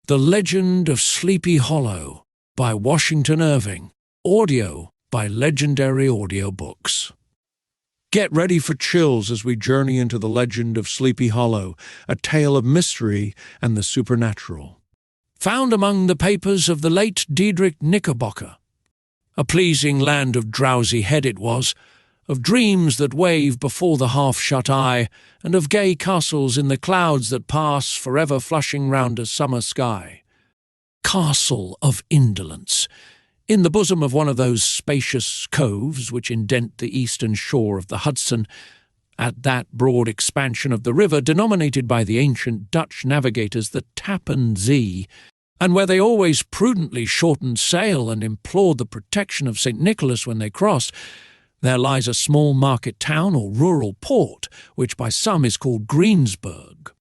The Legend of Sleepy Hollow by Washington Irving. Audio by Legendary Audiobooks. Get ready for chills as we journey into the legend of Sleepy Hollow, a tale of mystery and the supernatural. Found among the papers of the late Diedrich Knickerbocker. A pleasing land of drowsy head it was, of dreams that wave before the half-shut eye, and of gay castles in the clouds that pass, forever flushing round a summer sky. Castle of Indolence, in the bosom of one of those spacious coves which indent the eastern shore of the Hudson, at that broad expansion of the river denominated by the ancient Dutch navigators the Tappan Zee, and where they always prudently shortened sail and implored the protection of St. Nicholas when they crossed. There lies a small market town or rural port, which by some is called Greensburg,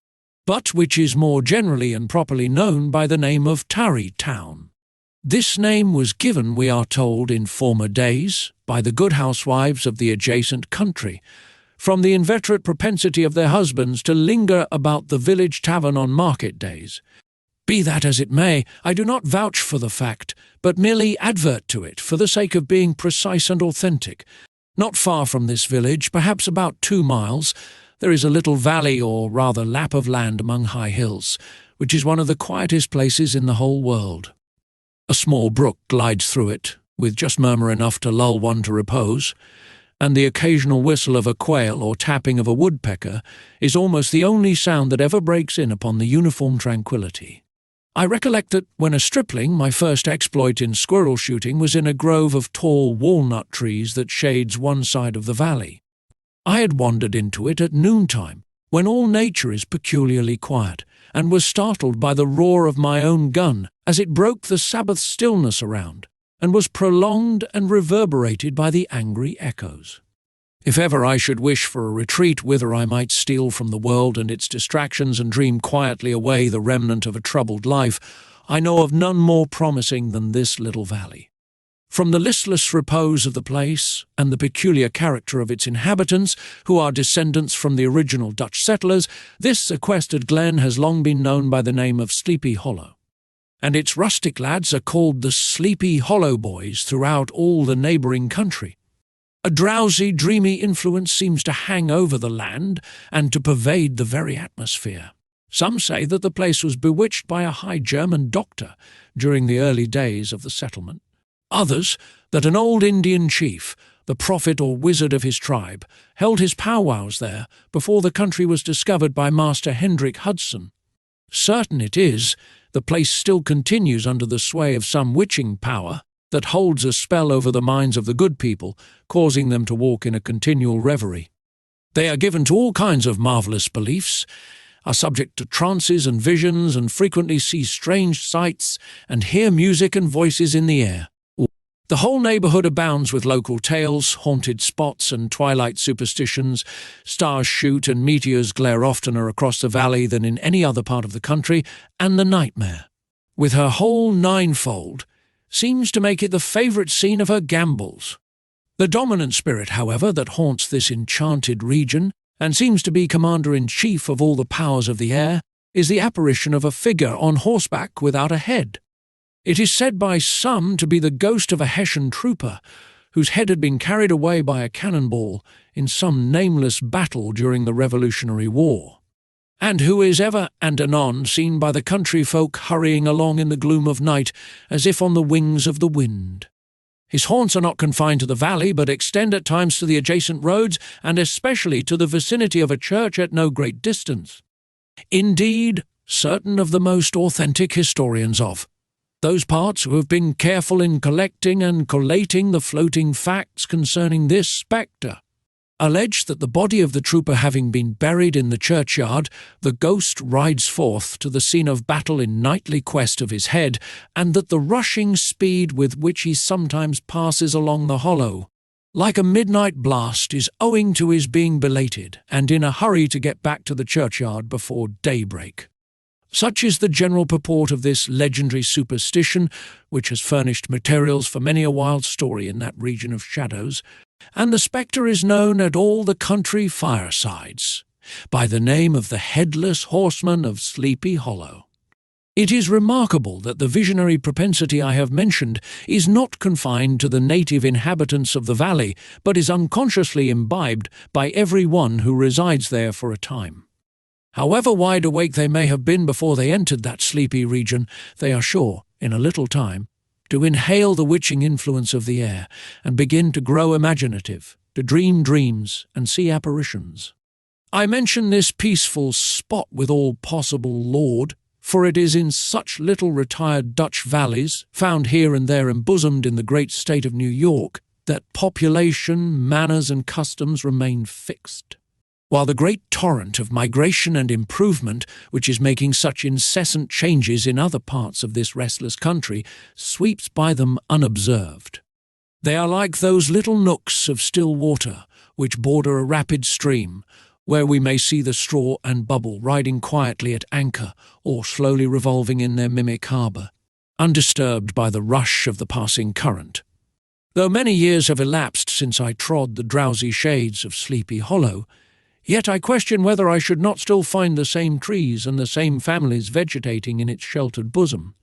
but which is more generally and properly known by the name of Tarrytown. This name was given, we are told, in former days, by the good housewives of the adjacent country, from the inveterate propensity of their husbands to linger about the village tavern on market days. Be that as it may, I do not vouch for the fact, but merely advert to it for the sake of being precise and authentic. Not far from this village, perhaps about 2 miles, there is a little valley or rather lap of land among high hills, which is one of the quietest places in the whole world. A small brook glides through it, with just murmur enough to lull one to repose, and the occasional whistle of a quail or tapping of a woodpecker is almost the only sound that ever breaks in upon the uniform tranquillity. I recollect that when a stripling, my first exploit in squirrel shooting was in a grove of tall walnut trees that shades one side of the valley. I had wandered into it at noontime, when all nature is peculiarly quiet, and was startled by the roar of my own gun as it broke the Sabbath stillness around, and was prolonged and reverberated by the angry echoes. If ever I should wish for a retreat whither I might steal from the world and its distractions and dream quietly away the remnant of a troubled life, I know of none more promising than this little valley. From the listless repose of the place, and the peculiar character of its inhabitants, who are descendants from the original Dutch settlers, this sequestered glen has long been known by the name of Sleepy Hollow, and its rustic lads are called the Sleepy Hollow Boys throughout all the neighbouring country. A drowsy, dreamy influence seems to hang over the land and to pervade the very atmosphere. Some say that the place was bewitched by a high German doctor during the early days of the settlement. Others, that an old Indian chief, the prophet or wizard of his tribe, held his powwows there before the country was discovered by Master Hendrik Hudson. Certain it is, the place still continues under the sway of some witching power that holds a spell over the minds of the good people, causing them to walk in a continual reverie. They are given to all kinds of marvellous beliefs, are subject to trances and visions, and frequently see strange sights and hear music and voices in the air. The whole neighbourhood abounds with local tales, haunted spots and twilight superstitions. Stars shoot and meteors glare oftener across the valley than in any other part of the country, and the nightmare, with her whole ninefold, seems to make it the favourite scene of her gambols. The dominant spirit, however, that haunts this enchanted region, and seems to be commander-in-chief of all the powers of the air, is the apparition of a figure on horseback without a head. It is said by some to be the ghost of a Hessian trooper, whose head had been carried away by a cannonball in some nameless battle during the Revolutionary War, and who is ever and anon seen by the country folk hurrying along in the gloom of night as if on the wings of the wind. His haunts are not confined to the valley, but extend at times to the adjacent roads, and especially to the vicinity of a church at no great distance. Indeed, certain of the most authentic historians of those parts who have been careful in collecting and collating the floating facts concerning this spectre allege that the body of the trooper having been buried in the churchyard, the ghost rides forth to the scene of battle in nightly quest of his head, and that the rushing speed with which he sometimes passes along the hollow, like a midnight blast, is owing to his being belated and in a hurry to get back to the churchyard before daybreak. Such is the general purport of this legendary superstition, which has furnished materials for many a wild story in that region of shadows, and the spectre is known at all the country firesides by the name of the Headless Horseman of Sleepy Hollow. It is remarkable that the visionary propensity I have mentioned is not confined to the native inhabitants of the valley, but is unconsciously imbibed by every one who resides there for a time. However wide awake they may have been before they entered that sleepy region, they are sure, in a little time, to inhale the witching influence of the air and begin to grow imaginative, to dream dreams and see apparitions. I mention this peaceful spot with all possible laud, for it is in such little retired Dutch valleys, found here and there embosomed in the great state of New York, that population, manners and customs remain fixed, while the great torrent of migration and improvement, which is making such incessant changes in other parts of this restless country, sweeps by them unobserved. They are like those little nooks of still water which border a rapid stream, where we may see the straw and bubble riding quietly at anchor or slowly revolving in their mimic harbour, undisturbed by the rush of the passing current. Though many years have elapsed since I trod the drowsy shades of Sleepy Hollow, yet I question whether I should not still find the same trees and the same families vegetating in its sheltered bosom.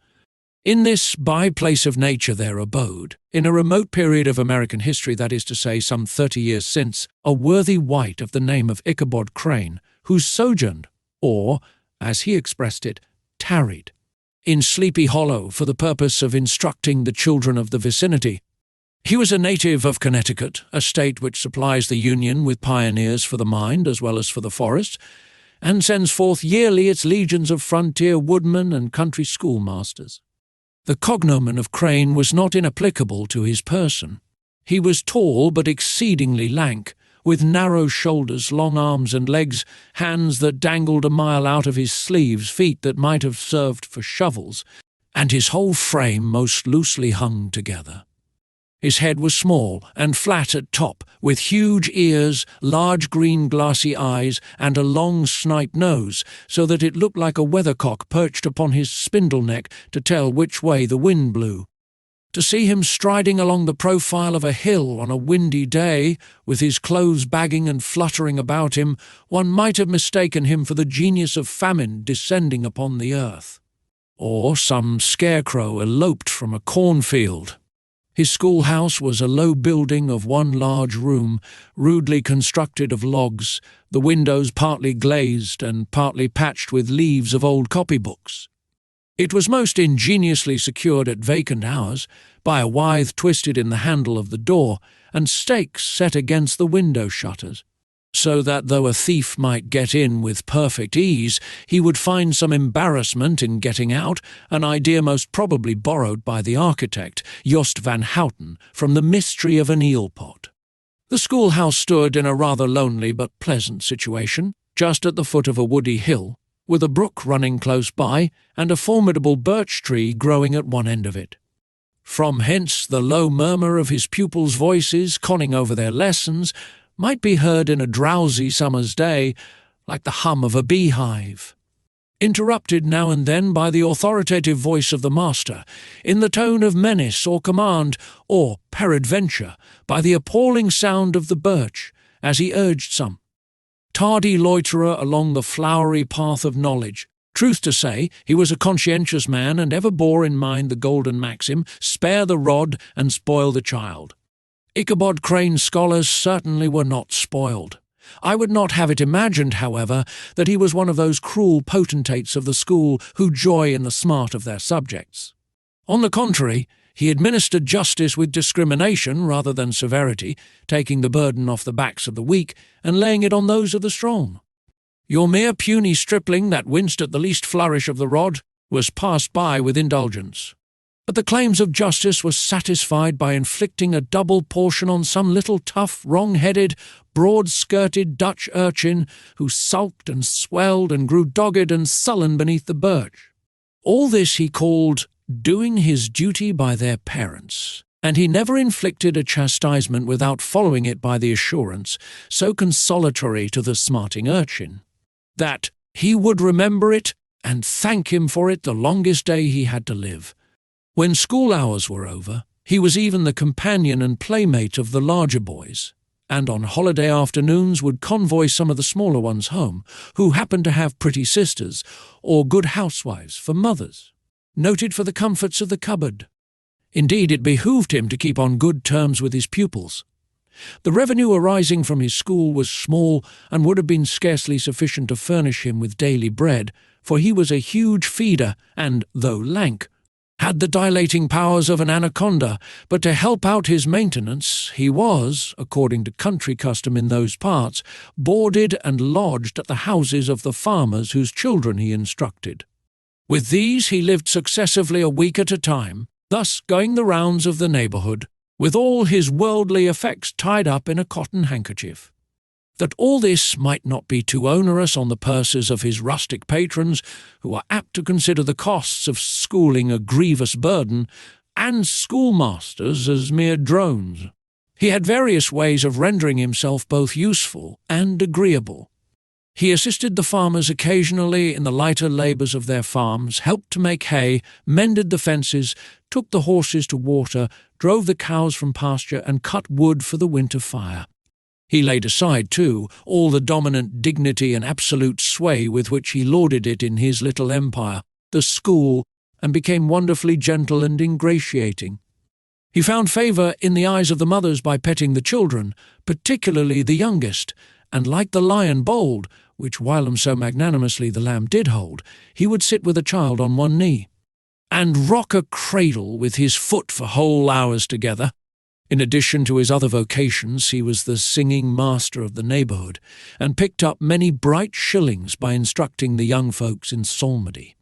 In this by-place of nature there abode, in a remote period of American history, that is to say some 30 years since, a worthy wight of the name of Ichabod Crane, who sojourned, or, as he expressed it, tarried, in Sleepy Hollow for the purpose of instructing the children of the vicinity. He was a native of Connecticut, a state which supplies the Union with pioneers for the mind as well as for the forest, and sends forth yearly its legions of frontier woodmen and country schoolmasters. The cognomen of Crane was not inapplicable to his person. He was tall but exceedingly lank, with narrow shoulders, long arms and legs, hands that dangled a mile out of his sleeves, feet that might have served for shovels, and his whole frame most loosely hung together. His head was small and flat at top, with huge ears, large green glassy eyes, and a long snipe nose, so that it looked like a weathercock perched upon his spindle neck to tell which way the wind blew. To see him striding along the profile of a hill on a windy day, with his clothes bagging and fluttering about him, one might have mistaken him for the genius of famine descending upon the earth, or some scarecrow eloped from a cornfield. His schoolhouse was a low building of one large room, rudely constructed of logs, the windows partly glazed and partly patched with leaves of old copybooks. It was most ingeniously secured at vacant hours by a withe twisted in the handle of the door and stakes set against the window shutters, so that though a thief might get in with perfect ease, he would find some embarrassment in getting out, an idea most probably borrowed by the architect, Jost van Houten, from the mystery of an eel-pot. The schoolhouse stood in a rather lonely but pleasant situation, just at the foot of a woody hill, with a brook running close by and a formidable birch tree growing at one end of it. From hence the low murmur of his pupils' voices conning over their lessons might be heard in a drowsy summer's day, like the hum of a beehive, interrupted now and then by the authoritative voice of the master, in the tone of menace or command, or, peradventure, by the appalling sound of the birch, as he urged some tardy loiterer along the flowery path of knowledge. Truth to say, he was a conscientious man and ever bore in mind the golden maxim, spare the rod and spoil the child. Ichabod Crane's scholars certainly were not spoiled. I would not have it imagined, however, that he was one of those cruel potentates of the school who joy in the smart of their subjects. On the contrary, he administered justice with discrimination rather than severity, taking the burden off the backs of the weak and laying it on those of the strong. Your mere puny stripling that winced at the least flourish of the rod was passed by with indulgence. But the claims of justice were satisfied by inflicting a double portion on some little tough, wrong-headed, broad-skirted Dutch urchin who sulked and swelled and grew dogged and sullen beneath the birch. All this he called doing his duty by their parents, and he never inflicted a chastisement without following it by the assurance, so consolatory to the smarting urchin, that he would remember it and thank him for it the longest day he had to live. When school hours were over, he was even the companion and playmate of the larger boys, and on holiday afternoons would convoy some of the smaller ones home, who happened to have pretty sisters or good housewives for mothers, noted for the comforts of the cupboard. Indeed, it behooved him to keep on good terms with his pupils. The revenue arising from his school was small and would have been scarcely sufficient to furnish him with daily bread, for he was a huge feeder and, though lank, had the dilating powers of an anaconda, but to help out his maintenance he was, according to country custom in those parts, boarded and lodged at the houses of the farmers whose children he instructed. With these he lived successively a week at a time, thus going the rounds of the neighbourhood, with all his worldly effects tied up in a cotton handkerchief. That all this might not be too onerous on the purses of his rustic patrons, who are apt to consider the costs of schooling a grievous burden, and schoolmasters as mere drones, he had various ways of rendering himself both useful and agreeable. He assisted the farmers occasionally in the lighter labours of their farms, helped to make hay, mended the fences, took the horses to water, drove the cows from pasture, and cut wood for the winter fire. He laid aside, too, all the dominant dignity and absolute sway with which he lauded it in his little empire, the school, and became wonderfully gentle and ingratiating. He found favour in the eyes of the mothers by petting the children, particularly the youngest, and like the lion bold, which whilom so magnanimously the lamb did hold, he would sit with a child on one knee, and rock a cradle with his foot for whole hours together. In addition to his other vocations, he was the singing master of the neighbourhood, and picked up many bright shillings by instructing the young folks in psalmody.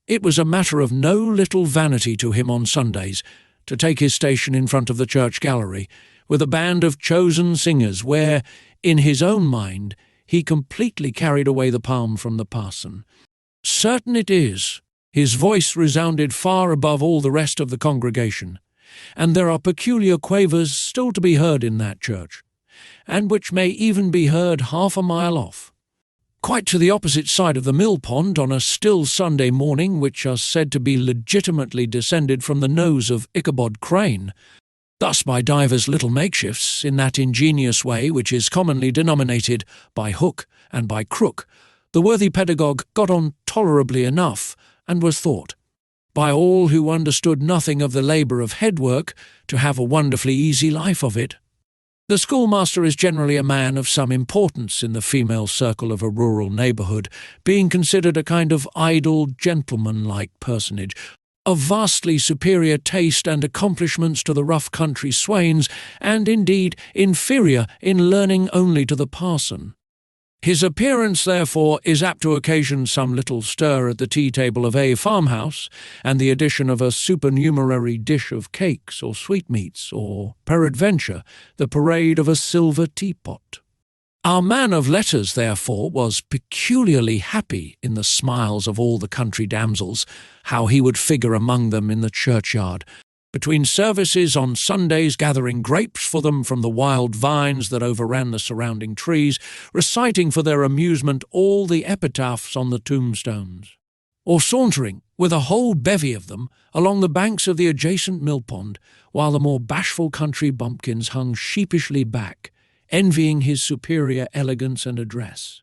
It was a matter of no little vanity to him on Sundays to take his station in front of the church gallery, with a band of chosen singers, where, in his own mind, he completely carried away the palm from the parson. Certain it is, his voice resounded far above all the rest of the congregation, and there are peculiar quavers still to be heard in that church, and which may even be heard half a mile off, quite to the opposite side of the mill pond on a still Sunday morning, which are said to be legitimately descended from the nose of Ichabod Crane. Thus, by divers little makeshifts, in that ingenious way which is commonly denominated by hook and by crook, the worthy pedagogue got on tolerably enough, and was thought, by all who understood nothing of the labour of headwork, to have a wonderfully easy life of it. The schoolmaster is generally a man of some importance in the female circle of a rural neighbourhood, being considered a kind of idle, gentleman-like personage, of vastly superior taste and accomplishments to the rough country swains, and indeed inferior in learning only to the parson. His appearance, therefore, is apt to occasion some little stir at the tea-table of a farmhouse, and the addition of a supernumerary dish of cakes or sweetmeats, or, peradventure, the parade of a silver teapot. Our man of letters, therefore, was peculiarly happy in the smiles of all the country damsels, how he would figure among them in the churchyard, between services on Sundays, gathering grapes for them from the wild vines that overran the surrounding trees, reciting for their amusement all the epitaphs on the tombstones, or sauntering, with a whole bevy of them, along the banks of the adjacent mill pond, while the more bashful country bumpkins hung sheepishly back, envying his superior elegance and address.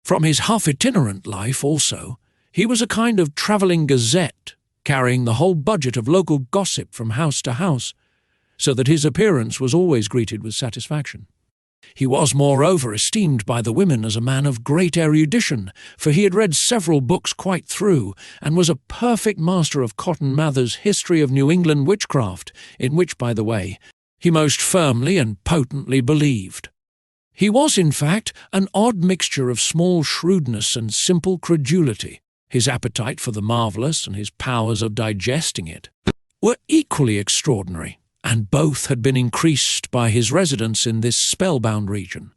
From his half-itinerant life, also, he was a kind of travelling gazette, carrying the whole budget of local gossip from house to house, so that his appearance was always greeted with satisfaction. He was, moreover, esteemed by the women as a man of great erudition, for he had read several books quite through, and was a perfect master of Cotton Mather's History of New England Witchcraft, in which, by the way, he most firmly and potently believed. He was, in fact, an odd mixture of small shrewdness and simple credulity. His appetite for the marvellous and his powers of digesting it were equally extraordinary, and both had been increased by his residence in this spellbound region.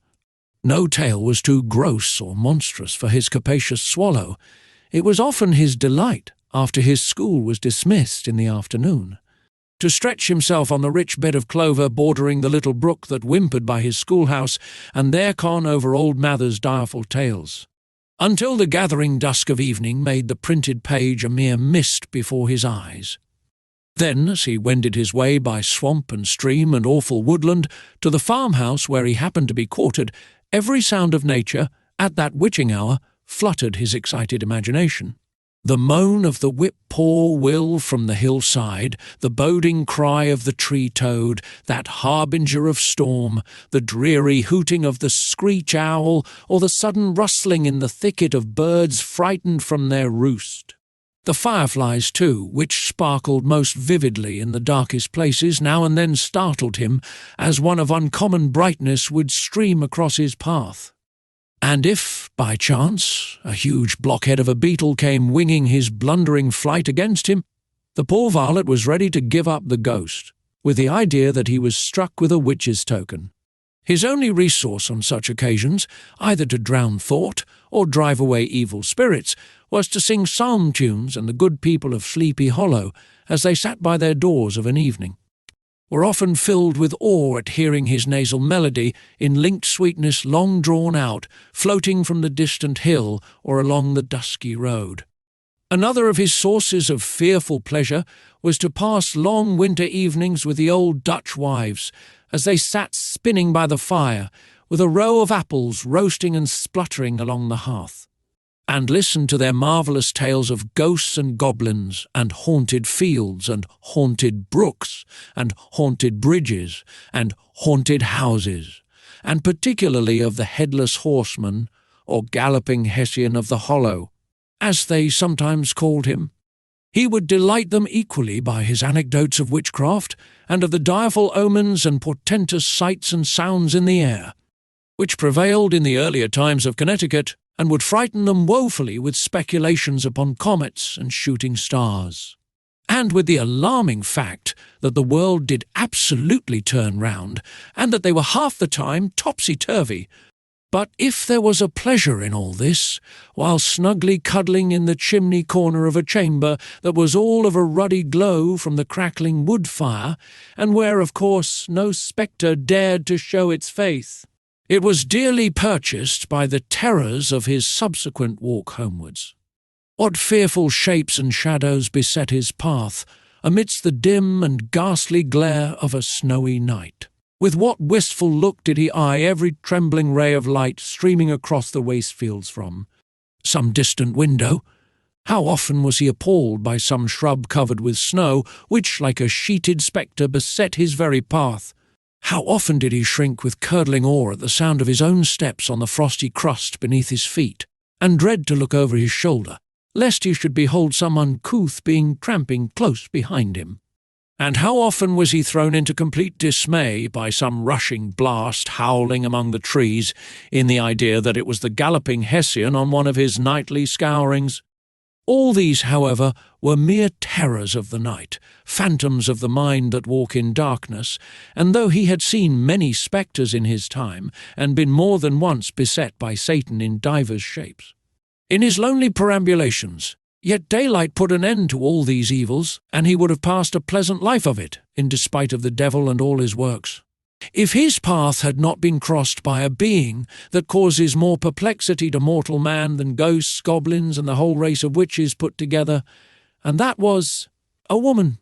No tale was too gross or monstrous for his capacious swallow. It was often his delight, after his school was dismissed in the afternoon, to stretch himself on the rich bed of clover bordering the little brook that whimpered by his schoolhouse, and there con over old Mather's direful tales, until the gathering dusk of evening made the printed page a mere mist before his eyes. Then, as he wended his way by swamp and stream and awful woodland to the farmhouse where he happened to be quartered, every sound of nature, at that witching hour, fluttered his excited imagination. The moan of the whip-poor-will from the hillside, the boding cry of the tree-toad, that harbinger of storm, the dreary hooting of the screech-owl, or the sudden rustling in the thicket of birds frightened from their roost. The fireflies, too, which sparkled most vividly in the darkest places, now and then startled him, as one of uncommon brightness would stream across his path. And if, by chance, a huge blockhead of a beetle came winging his blundering flight against him, the poor varlet was ready to give up the ghost, with the idea that he was struck with a witch's token. His only resource on such occasions, either to drown thought or drive away evil spirits, was to sing psalm tunes and the good people of Sleepy Hollow, as they sat by their doors of an evening, were often filled with awe at hearing his nasal melody in linked sweetness long drawn out, floating from the distant hill or along the dusky road. Another of his sources of fearful pleasure was to pass long winter evenings with the old Dutch wives, as they sat spinning by the fire, with a row of apples roasting and spluttering along the hearth, and listened to their marvellous tales of ghosts and goblins, and haunted fields, and haunted brooks, and haunted bridges, and haunted houses, and particularly of the Headless Horseman, or Galloping Hessian of the Hollow, as they sometimes called him. He would delight them equally by his anecdotes of witchcraft, and of the direful omens and portentous sights and sounds in the air, which prevailed in the earlier times of Connecticut, and would frighten them woefully with speculations upon comets and shooting stars, and with the alarming fact that the world did absolutely turn round, and that they were half the time topsy-turvy. But if there was a pleasure in all this, while snugly cuddling in the chimney corner of a chamber that was all of a ruddy glow from the crackling wood fire, and where, of course, no spectre dared to show its face, it was dearly purchased by the terrors of his subsequent walk homewards. What fearful shapes and shadows beset his path, amidst the dim and ghastly glare of a snowy night! With what wistful look did he eye every trembling ray of light streaming across the waste fields from some distant window! How often was he appalled by some shrub covered with snow, which, like a sheeted spectre, beset his very path! How often did he shrink with curdling awe at the sound of his own steps on the frosty crust beneath his feet, and dread to look over his shoulder, lest he should behold some uncouth being tramping close behind him! And how often was he thrown into complete dismay by some rushing blast howling among the trees, in the idea that it was the Galloping Hessian on one of his nightly scourings! All these, however, were mere terrors of the night, phantoms of the mind that walk in darkness, and though he had seen many spectres in his time, and been more than once beset by Satan in divers shapes, in his lonely perambulations, yet daylight put an end to all these evils, and he would have passed a pleasant life of it, in despite of the devil and all his works, if his path had not been crossed by a being that causes more perplexity to mortal man than ghosts, goblins, and the whole race of witches put together, and that was a woman.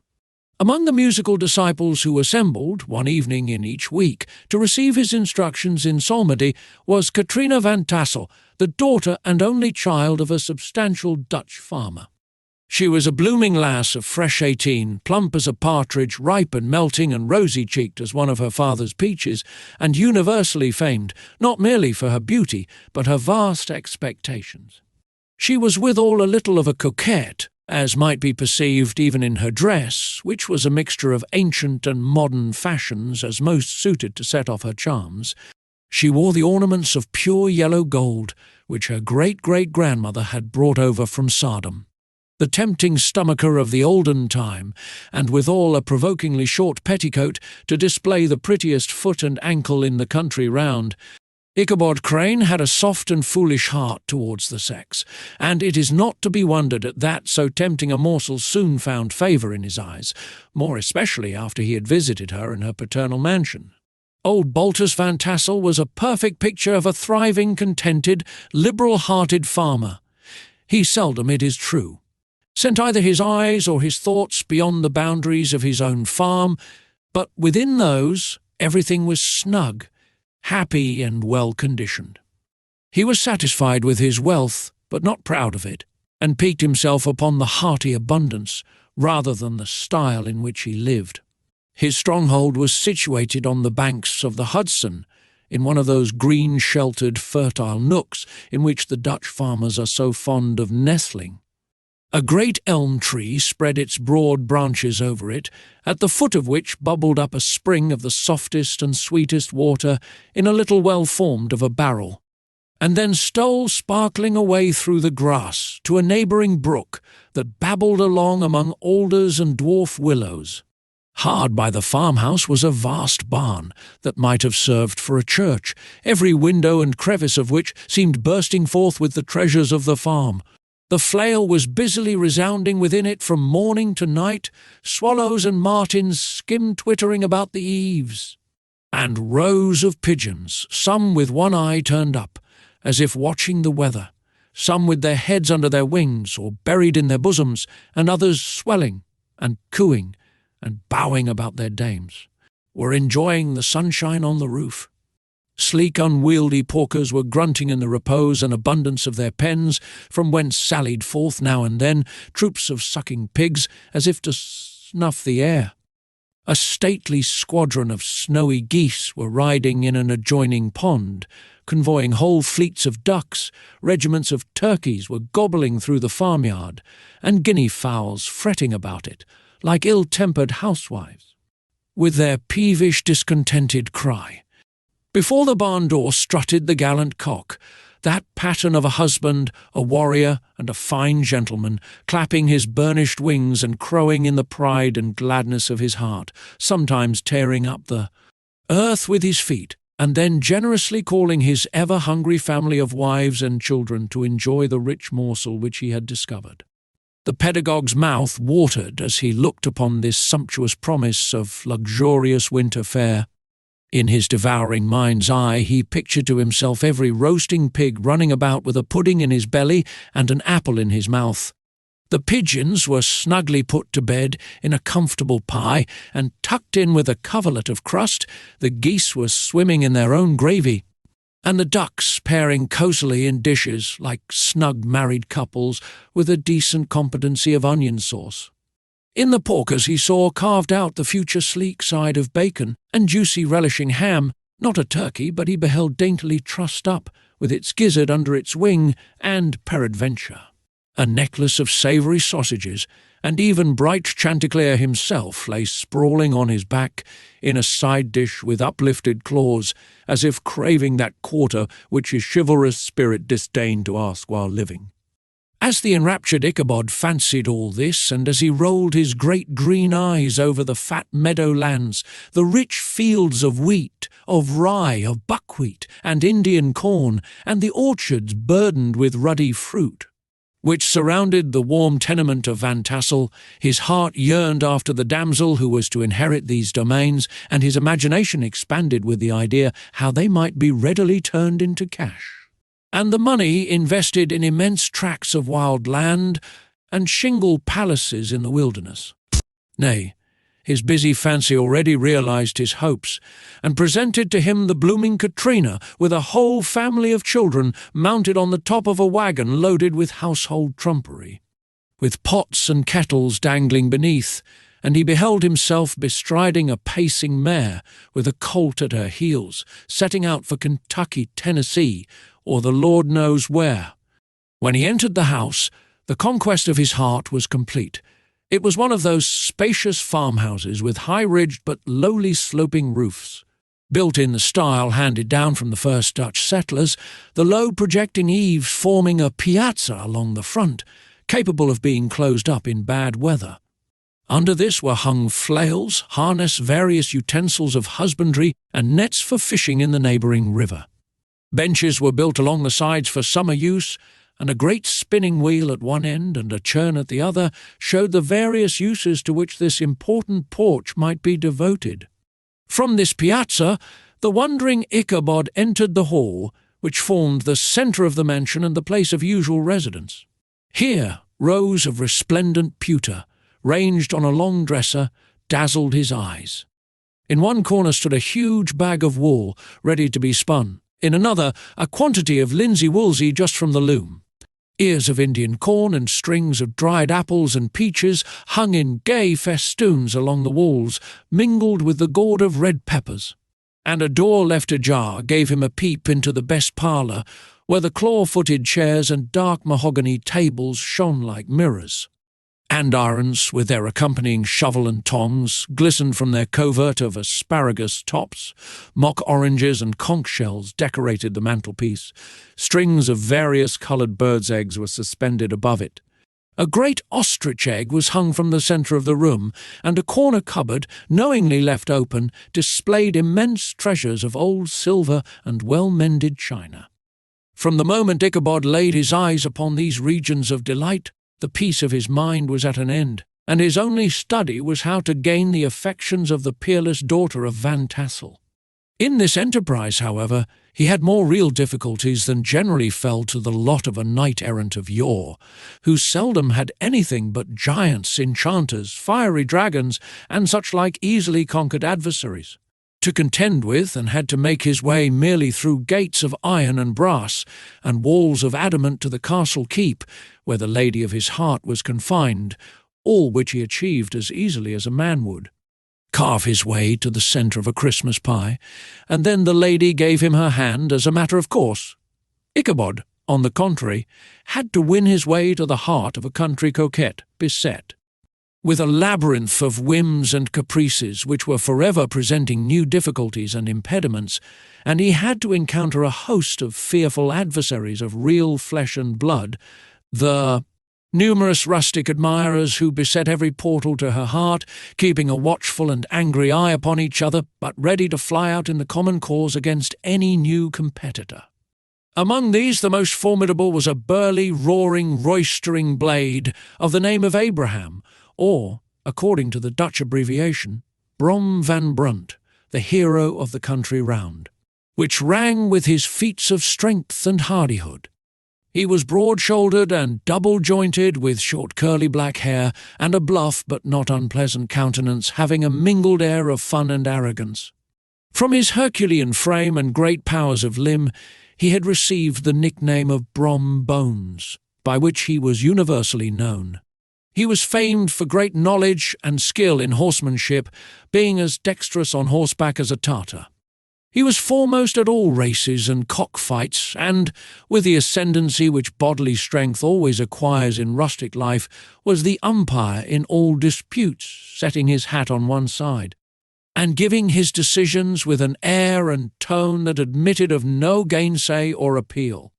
Among the musical disciples who assembled, one evening in each week, to receive his instructions in psalmody was Katrina Van Tassel, the daughter and only child of a substantial Dutch farmer. She was a blooming lass of fresh 18, plump as a partridge, ripe and melting and rosy-cheeked as one of her father's peaches, and universally famed, not merely for her beauty, but her vast expectations. She was withal a little of a coquette, as might be perceived even in her dress, which was a mixture of ancient and modern fashions as most suited to set off her charms. She wore the ornaments of pure yellow gold, which her great-great-grandmother had brought over from Sodom, the tempting stomacher of the olden time, and withal a provokingly short petticoat to display the prettiest foot and ankle in the country round. Ichabod Crane had a soft and foolish heart towards the sex, and it is not to be wondered at that so tempting a morsel soon found favour in his eyes, more especially after he had visited her in her paternal mansion. Old Baltus Van Tassel was a perfect picture of a thriving, contented, liberal-hearted farmer. He seldom, it is true, sent either his eyes or his thoughts beyond the boundaries of his own farm, but within those everything was snug, happy and well-conditioned. He was satisfied with his wealth, but not proud of it, and piqued himself upon the hearty abundance rather than the style in which he lived. His stronghold was situated on the banks of the Hudson, in one of those green-sheltered, fertile nooks in which the Dutch farmers are so fond of nestling. A great elm tree spread its broad branches over it, at the foot of which bubbled up a spring of the softest and sweetest water in a little well formed of a barrel, and then stole sparkling away through the grass to a neighbouring brook that babbled along among alders and dwarf willows. Hard by the farmhouse was a vast barn that might have served for a church, every window and crevice of which seemed bursting forth with the treasures of the farm. The flail was busily resounding within it from morning to night, swallows and martins skim-twittering about the eaves, and rows of pigeons, some with one eye turned up, as if watching the weather, some with their heads under their wings or buried in their bosoms, and others swelling and cooing and bowing about their dames, were enjoying the sunshine on the roof. Sleek, unwieldy porkers were grunting in the repose and abundance of their pens, from whence sallied forth now and then troops of sucking pigs, as if to snuff the air. A stately squadron of snowy geese were riding in an adjoining pond, convoying whole fleets of ducks. Regiments of turkeys were gobbling through the farmyard, and guinea fowls fretting about it, like ill-tempered housewives, with their peevish, discontented cry. Before the barn door strutted the gallant cock, that pattern of a husband, a warrior, and a fine gentleman, clapping his burnished wings and crowing in the pride and gladness of his heart, sometimes tearing up the earth with his feet, and then generously calling his ever-hungry family of wives and children to enjoy the rich morsel which he had discovered. The pedagogue's mouth watered as he looked upon this sumptuous promise of luxurious winter fare. In his devouring mind's eye he pictured to himself every roasting pig running about with a pudding in his belly and an apple in his mouth. The pigeons were snugly put to bed in a comfortable pie and tucked in with a coverlet of crust. The geese were swimming in their own gravy, and the ducks pairing cosily in dishes like snug married couples with a decent competency of onion sauce. In the porkers he saw carved out the future sleek side of bacon and juicy relishing ham, not a turkey, but he beheld daintily trussed up, with its gizzard under its wing, and, peradventure, a necklace of savoury sausages, and even bright Chanticleer himself lay sprawling on his back in a side dish with uplifted claws, as if craving that quarter which his chivalrous spirit disdained to ask while living. As the enraptured Ichabod fancied all this, and as he rolled his great green eyes over the fat meadow-lands, the rich fields of wheat, of rye, of buckwheat, and Indian corn, and the orchards burdened with ruddy fruit, which surrounded the warm tenement of Van Tassel, his heart yearned after the damsel who was to inherit these domains, and his imagination expanded with the idea how they might be readily turned into cash, and the money invested in immense tracts of wild land and shingle palaces in the wilderness. Nay, his busy fancy already realized his hopes, and presented to him the blooming Katrina with a whole family of children mounted on the top of a wagon loaded with household trumpery, with pots and kettles dangling beneath, and he beheld himself bestriding a pacing mare with a colt at her heels, setting out for Kentucky, Tennessee, or the Lord knows where. When he entered the house, the conquest of his heart was complete. It was one of those spacious farmhouses with high-ridged but lowly sloping roofs, built in the style handed down from the first Dutch settlers, the low projecting eaves forming a piazza along the front, capable of being closed up in bad weather. Under this were hung flails, harness, various utensils of husbandry, and nets for fishing in the neighbouring river. Benches were built along the sides for summer use, and a great spinning wheel at one end and a churn at the other showed the various uses to which this important porch might be devoted. From this piazza, the wondering Ichabod entered the hall, which formed the centre of the mansion and the place of usual residence. Here, Rows of resplendent pewter, ranged on a long dresser, dazzled his eyes. In one corner stood a huge bag of wool, ready to be spun. In another, a quantity of linsey-woolsey just from the loom. Ears of Indian corn and strings of dried apples and peaches hung in gay festoons along the walls, mingled with the gourd of red peppers. And a door left ajar gave him a peep into the best parlour, where the claw-footed chairs and dark mahogany tables shone like mirrors. Andirons, with their accompanying shovel and tongs, glistened from their covert of asparagus tops. Mock oranges and conch shells decorated the mantelpiece. Strings of various coloured birds' eggs were suspended above it. A great ostrich egg was hung from the centre of the room, and a corner cupboard, knowingly left open, displayed immense treasures of old silver and well-mended china. From the moment Ichabod laid his eyes upon these regions of delight, the peace of his mind was at an end, and his only study was how to gain the affections of the peerless daughter of Van Tassel. In this enterprise, however, he had more real difficulties than generally fell to the lot of a knight-errant of yore, who seldom had anything but giants, enchanters, fiery dragons, and such like easily conquered adversaries to contend with, and had to make his way merely through gates of iron and brass and walls of adamant to the castle keep, where the lady of his heart was confined, all which he achieved as easily as a man would. Carve his way to the centre of a Christmas pie, and then the lady gave him her hand as a matter of course. Ichabod, on the contrary, had to win his way to the heart of a country coquette, beset with a labyrinth of whims and caprices which were forever presenting new difficulties and impediments, and he had to encounter a host of fearful adversaries of real flesh and blood, the numerous rustic admirers who beset every portal to her heart, keeping a watchful and angry eye upon each other, but ready to fly out in the common cause against any new competitor. Among these the most formidable was a burly, roaring, roistering blade of the name of Abraham, or, according to the Dutch abbreviation, Brom van Brunt, the hero of the country round, which rang with his feats of strength and hardihood. He was broad-shouldered and double-jointed, with short curly black hair, and a bluff but not unpleasant countenance, having a mingled air of fun and arrogance. From his Herculean frame and great powers of limb, he had received the nickname of Brom Bones, by which he was universally known. He was famed for great knowledge and skill in horsemanship, being as dexterous on horseback as a Tartar. He was foremost at all races and cockfights, and, with the ascendancy which bodily strength always acquires in rustic life, was the umpire in all disputes, setting his hat on one side, and giving his decisions with an air and tone that admitted of no gainsay or appeal.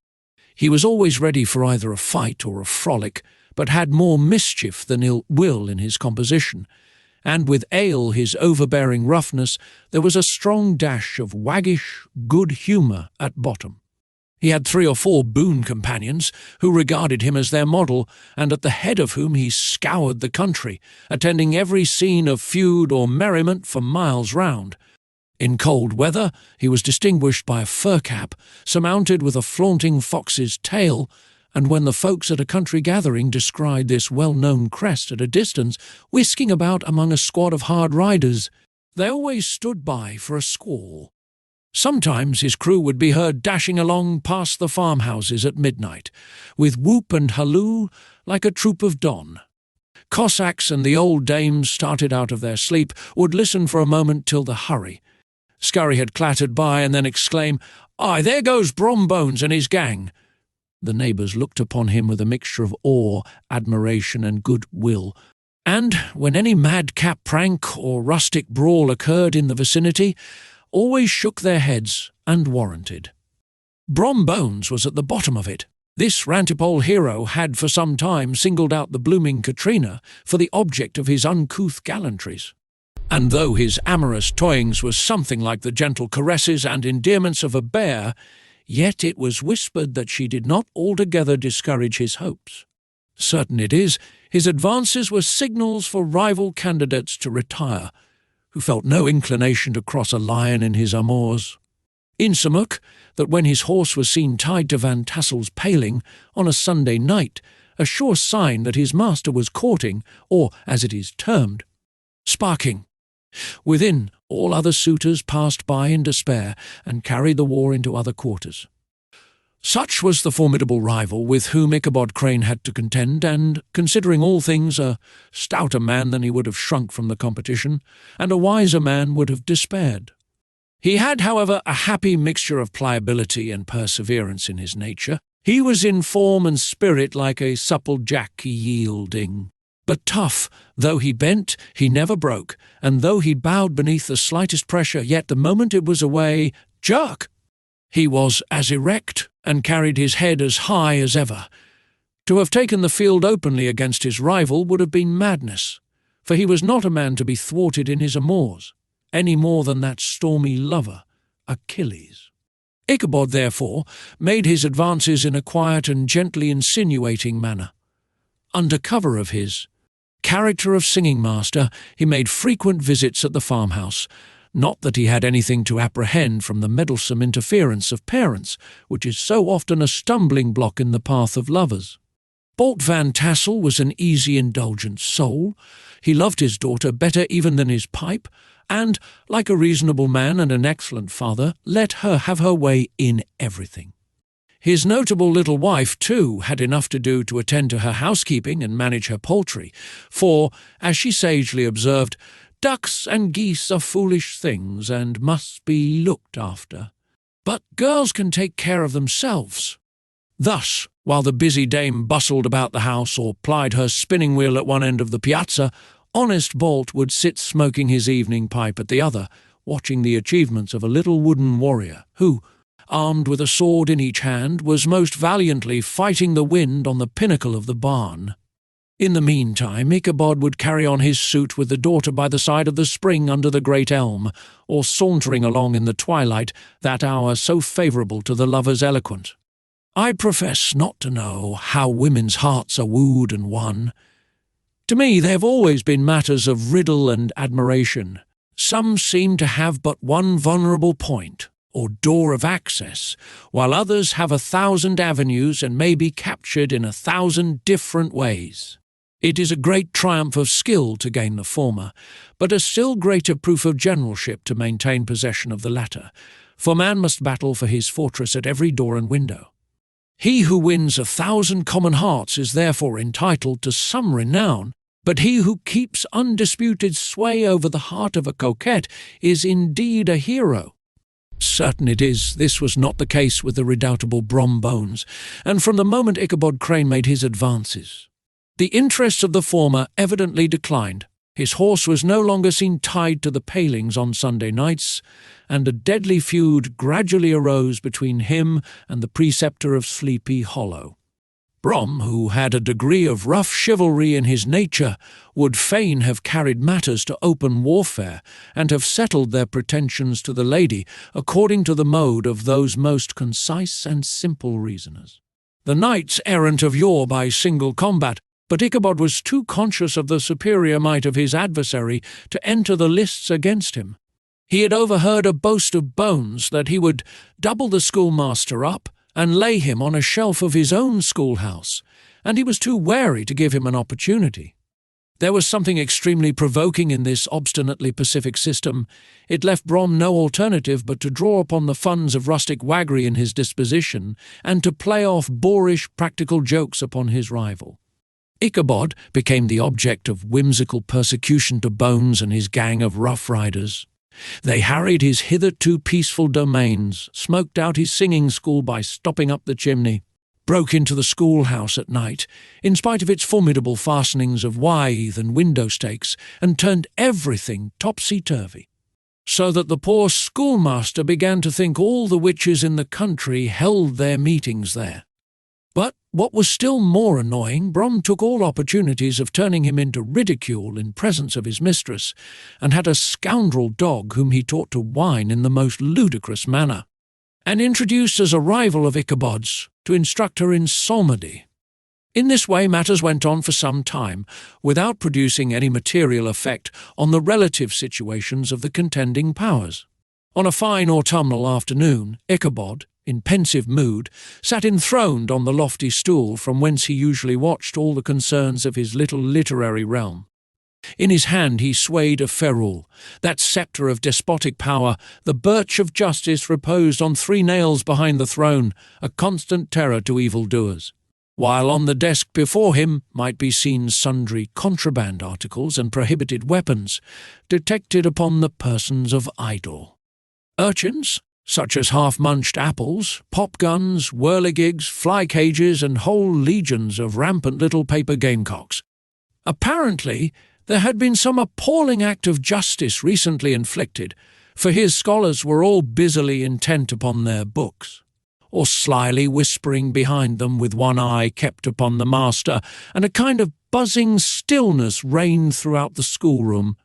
He was always ready for either a fight or a frolic, but had more mischief than ill will in his composition, and with ale his overbearing roughness there was a strong dash of waggish good humour at bottom. He had 3 or 4 boon companions who regarded him as their model, and at the head of whom he scoured the country, attending every scene of feud or merriment for miles round. In cold weather he was distinguished by a fur cap, surmounted with a flaunting fox's tail, and when the folks at a country gathering descried this well-known crest at a distance, whisking about among a squad of hard riders, they always stood by for a squall. Sometimes his crew would be heard dashing along past the farmhouses at midnight, with whoop and halloo like a troop of Don. Cossacks and the old dames, started out of their sleep, would listen for a moment till the hurry. Scurry had clattered by and then exclaim, "Aye, there goes Brom Bones and his gang." The neighbours looked upon him with a mixture of awe, admiration, and good-will, and, when any madcap prank or rustic brawl occurred in the vicinity, always shook their heads and warranted. Brom Bones was at the bottom of it. This rantipole hero had for some time singled out the blooming Katrina for the object of his uncouth gallantries, and though his amorous toyings was something like the gentle caresses and endearments of a bear, yet it was whispered that she did not altogether discourage his hopes. Certain it is, his advances were signals for rival candidates to retire, who felt no inclination to cross a lion in his amours. Insomuch that when his horse was seen tied to Van Tassel's paling on a Sunday night, a sure sign that his master was courting, or, as it is termed, sparking. Within, all other suitors passed by in despair and carried the war into other quarters. Such was the formidable rival with whom Ichabod Crane had to contend, and, considering all things, a stouter man than he would have shrunk from the competition, and a wiser man would have despaired. He had, however, a happy mixture of pliability and perseverance in his nature. He was in form and spirit like a supple jack yielding. But tough, though he bent, he never broke, and though he bowed beneath the slightest pressure, yet the moment it was away, jerk! He was as erect, and carried his head as high as ever. To have taken the field openly against his rival would have been madness, for he was not a man to be thwarted in his amours, any more than that stormy lover, Achilles. Ichabod, therefore, made his advances in a quiet and gently insinuating manner. Under cover of his character of singing master, he made frequent visits at the farmhouse, not that he had anything to apprehend from the meddlesome interference of parents, which is so often a stumbling block in the path of lovers. Brom Van Tassel was an easy, indulgent soul. He loved his daughter better even than his pipe, and, like a reasonable man and an excellent father, let her have her way in everything. His notable little wife, too, had enough to do to attend to her housekeeping and manage her poultry, for, as she sagely observed, ducks and geese are foolish things and must be looked after. But girls can take care of themselves. Thus, while the busy dame bustled about the house or plied her spinning wheel at one end of the piazza, honest Bolt would sit smoking his evening pipe at the other, watching the achievements of a little wooden warrior who, armed with a sword in each hand, was most valiantly fighting the wind on the pinnacle of the barn. In the meantime, Ichabod would carry on his suit with the daughter by the side of the spring under the great elm, or sauntering along in the twilight, that hour so favourable to the lover's eloquent. I profess not to know how women's hearts are wooed and won. To me they have always been matters of riddle and admiration. Some seem to have but one vulnerable point, or door of access, while others have 1,000 avenues and may be captured in 1,000 different ways. It is a great triumph of skill to gain the former, but a still greater proof of generalship to maintain possession of the latter, for man must battle for his fortress at every door and window. He who wins 1,000 common hearts is therefore entitled to some renown, but he who keeps undisputed sway over the heart of a coquette is indeed a hero. Certain it is, this was not the case with the redoubtable Brom Bones, and from the moment Ichabod Crane made his advances, the interests of the former evidently declined. His horse was no longer seen tied to the palings on Sunday nights, and a deadly feud gradually arose between him and the preceptor of Sleepy Hollow. Brom, who had a degree of rough chivalry in his nature, would fain have carried matters to open warfare, and have settled their pretensions to the lady according to the mode of those most concise and simple reasoners. The knights errant of yore by single combat, but Ichabod was too conscious of the superior might of his adversary to enter the lists against him. He had overheard a boast of Bones that he would double the schoolmaster up and lay him on a shelf of his own schoolhouse, and he was too wary to give him an opportunity. There was something extremely provoking in this obstinately pacific system. It left Brom no alternative but to draw upon the funds of rustic waggery in his disposition, and to play off boorish practical jokes upon his rival. Ichabod became the object of whimsical persecution to Bones and his gang of rough riders. They harried his hitherto peaceful domains, smoked out his singing school by stopping up the chimney, broke into the schoolhouse at night, in spite of its formidable fastenings of withe and window stakes, and turned everything topsy-turvy, so that the poor schoolmaster began to think all the witches in the country held their meetings there. But, what was still more annoying, Brom took all opportunities of turning him into ridicule in presence of his mistress, and had a scoundrel dog whom he taught to whine in the most ludicrous manner, and introduced as a rival of Ichabod's, to instruct her in psalmody. In this way matters went on for some time, without producing any material effect on the relative situations of the contending powers. On a fine autumnal afternoon, Ichabod, in pensive mood, sat enthroned on the lofty stool from whence he usually watched all the concerns of his little literary realm. In his hand he swayed a ferule, that sceptre of despotic power. The birch of justice reposed on 3 nails behind the throne, a constant terror to evildoers, while on the desk before him might be seen sundry contraband articles and prohibited weapons, detected upon the persons of idle urchins, such as half-munched apples, pop-guns, whirligigs, fly-cages, and whole legions of rampant little paper gamecocks. Apparently, there had been some appalling act of justice recently inflicted, for his scholars were all busily intent upon their books, or slyly whispering behind them with one eye kept upon the master, and a kind of buzzing stillness reigned throughout the schoolroom.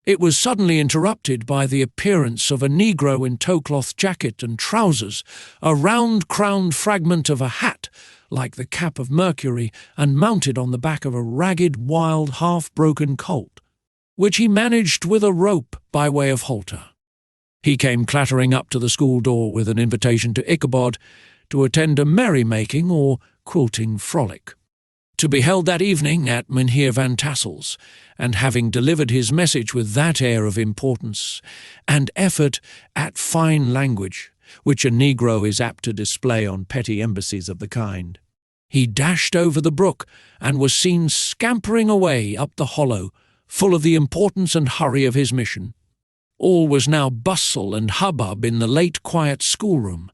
It was suddenly interrupted by the appearance of a negro in tow-cloth jacket and trousers, a round-crowned fragment of a hat, like the cap of Mercury, and mounted on the back of a ragged, wild, half-broken colt, which he managed with a rope by way of halter. He came clattering up to the school door with an invitation to Ichabod to attend a merry-making or quilting frolic, to be held that evening at Mynheer Van Tassel's, and having delivered his message with that air of importance and effort at fine language which a negro is apt to display on petty embassies of the kind, he dashed over the brook and was seen scampering away up the hollow, full of the importance and hurry of his mission. All was now bustle and hubbub in the late quiet schoolroom.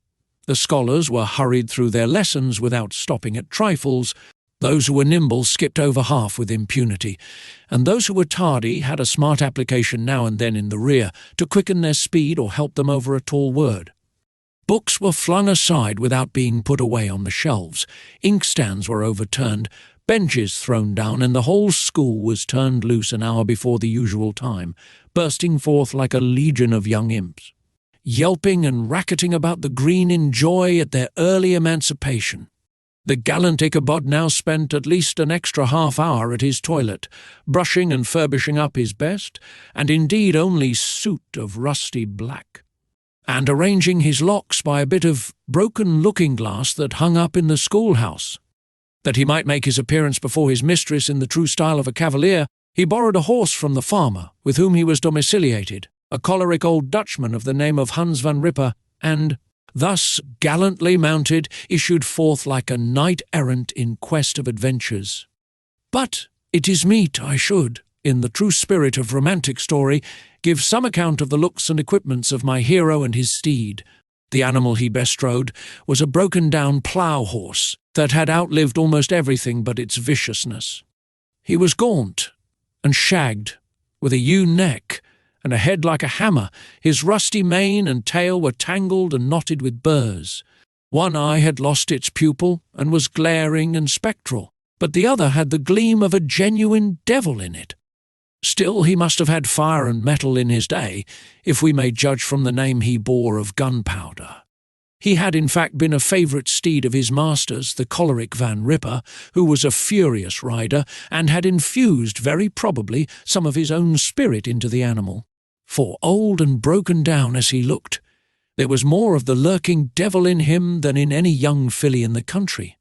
The scholars were hurried through their lessons without stopping at trifles. Those who were nimble skipped over half with impunity, and those who were tardy had a smart application now and then in the rear to quicken their speed or help them over a tall word. Books were flung aside without being put away on the shelves, inkstands were overturned, benches thrown down, and the whole school was turned loose an hour before the usual time, bursting forth like a legion of young imps, yelping and racketing about the green in joy at their early emancipation. The gallant Ichabod now spent at least an extra half-hour at his toilet, brushing and furbishing up his best, and indeed only suit of rusty black, and arranging his locks by a bit of broken looking-glass that hung up in the schoolhouse. That he might make his appearance before his mistress in the true style of a cavalier, he borrowed a horse from the farmer, with whom he was domiciliated, a choleric old Dutchman of the name of Hans van Ripper, and, thus gallantly mounted, issued forth like a knight-errant in quest of adventures. But it is meet I should, in the true spirit of romantic story, give some account of the looks and equipments of my hero and his steed. The animal he bestrode was a broken-down plough-horse that had outlived almost everything but its viciousness. He was gaunt and shagged, with a ewe neck and a head like a hammer. His rusty mane and tail were tangled and knotted with burrs. One eye had lost its pupil and was glaring and spectral, but the other had the gleam of a genuine devil in it. Still, he must have had fire and metal in his day, if we may judge from the name he bore of gunpowder. He had in fact been a favourite steed of his master's, the choleric Van Ripper, who was a furious rider, and had infused, very probably, some of his own spirit into the animal. For, old and broken down as he looked, there was more of the lurking devil in him than in any young filly in the country.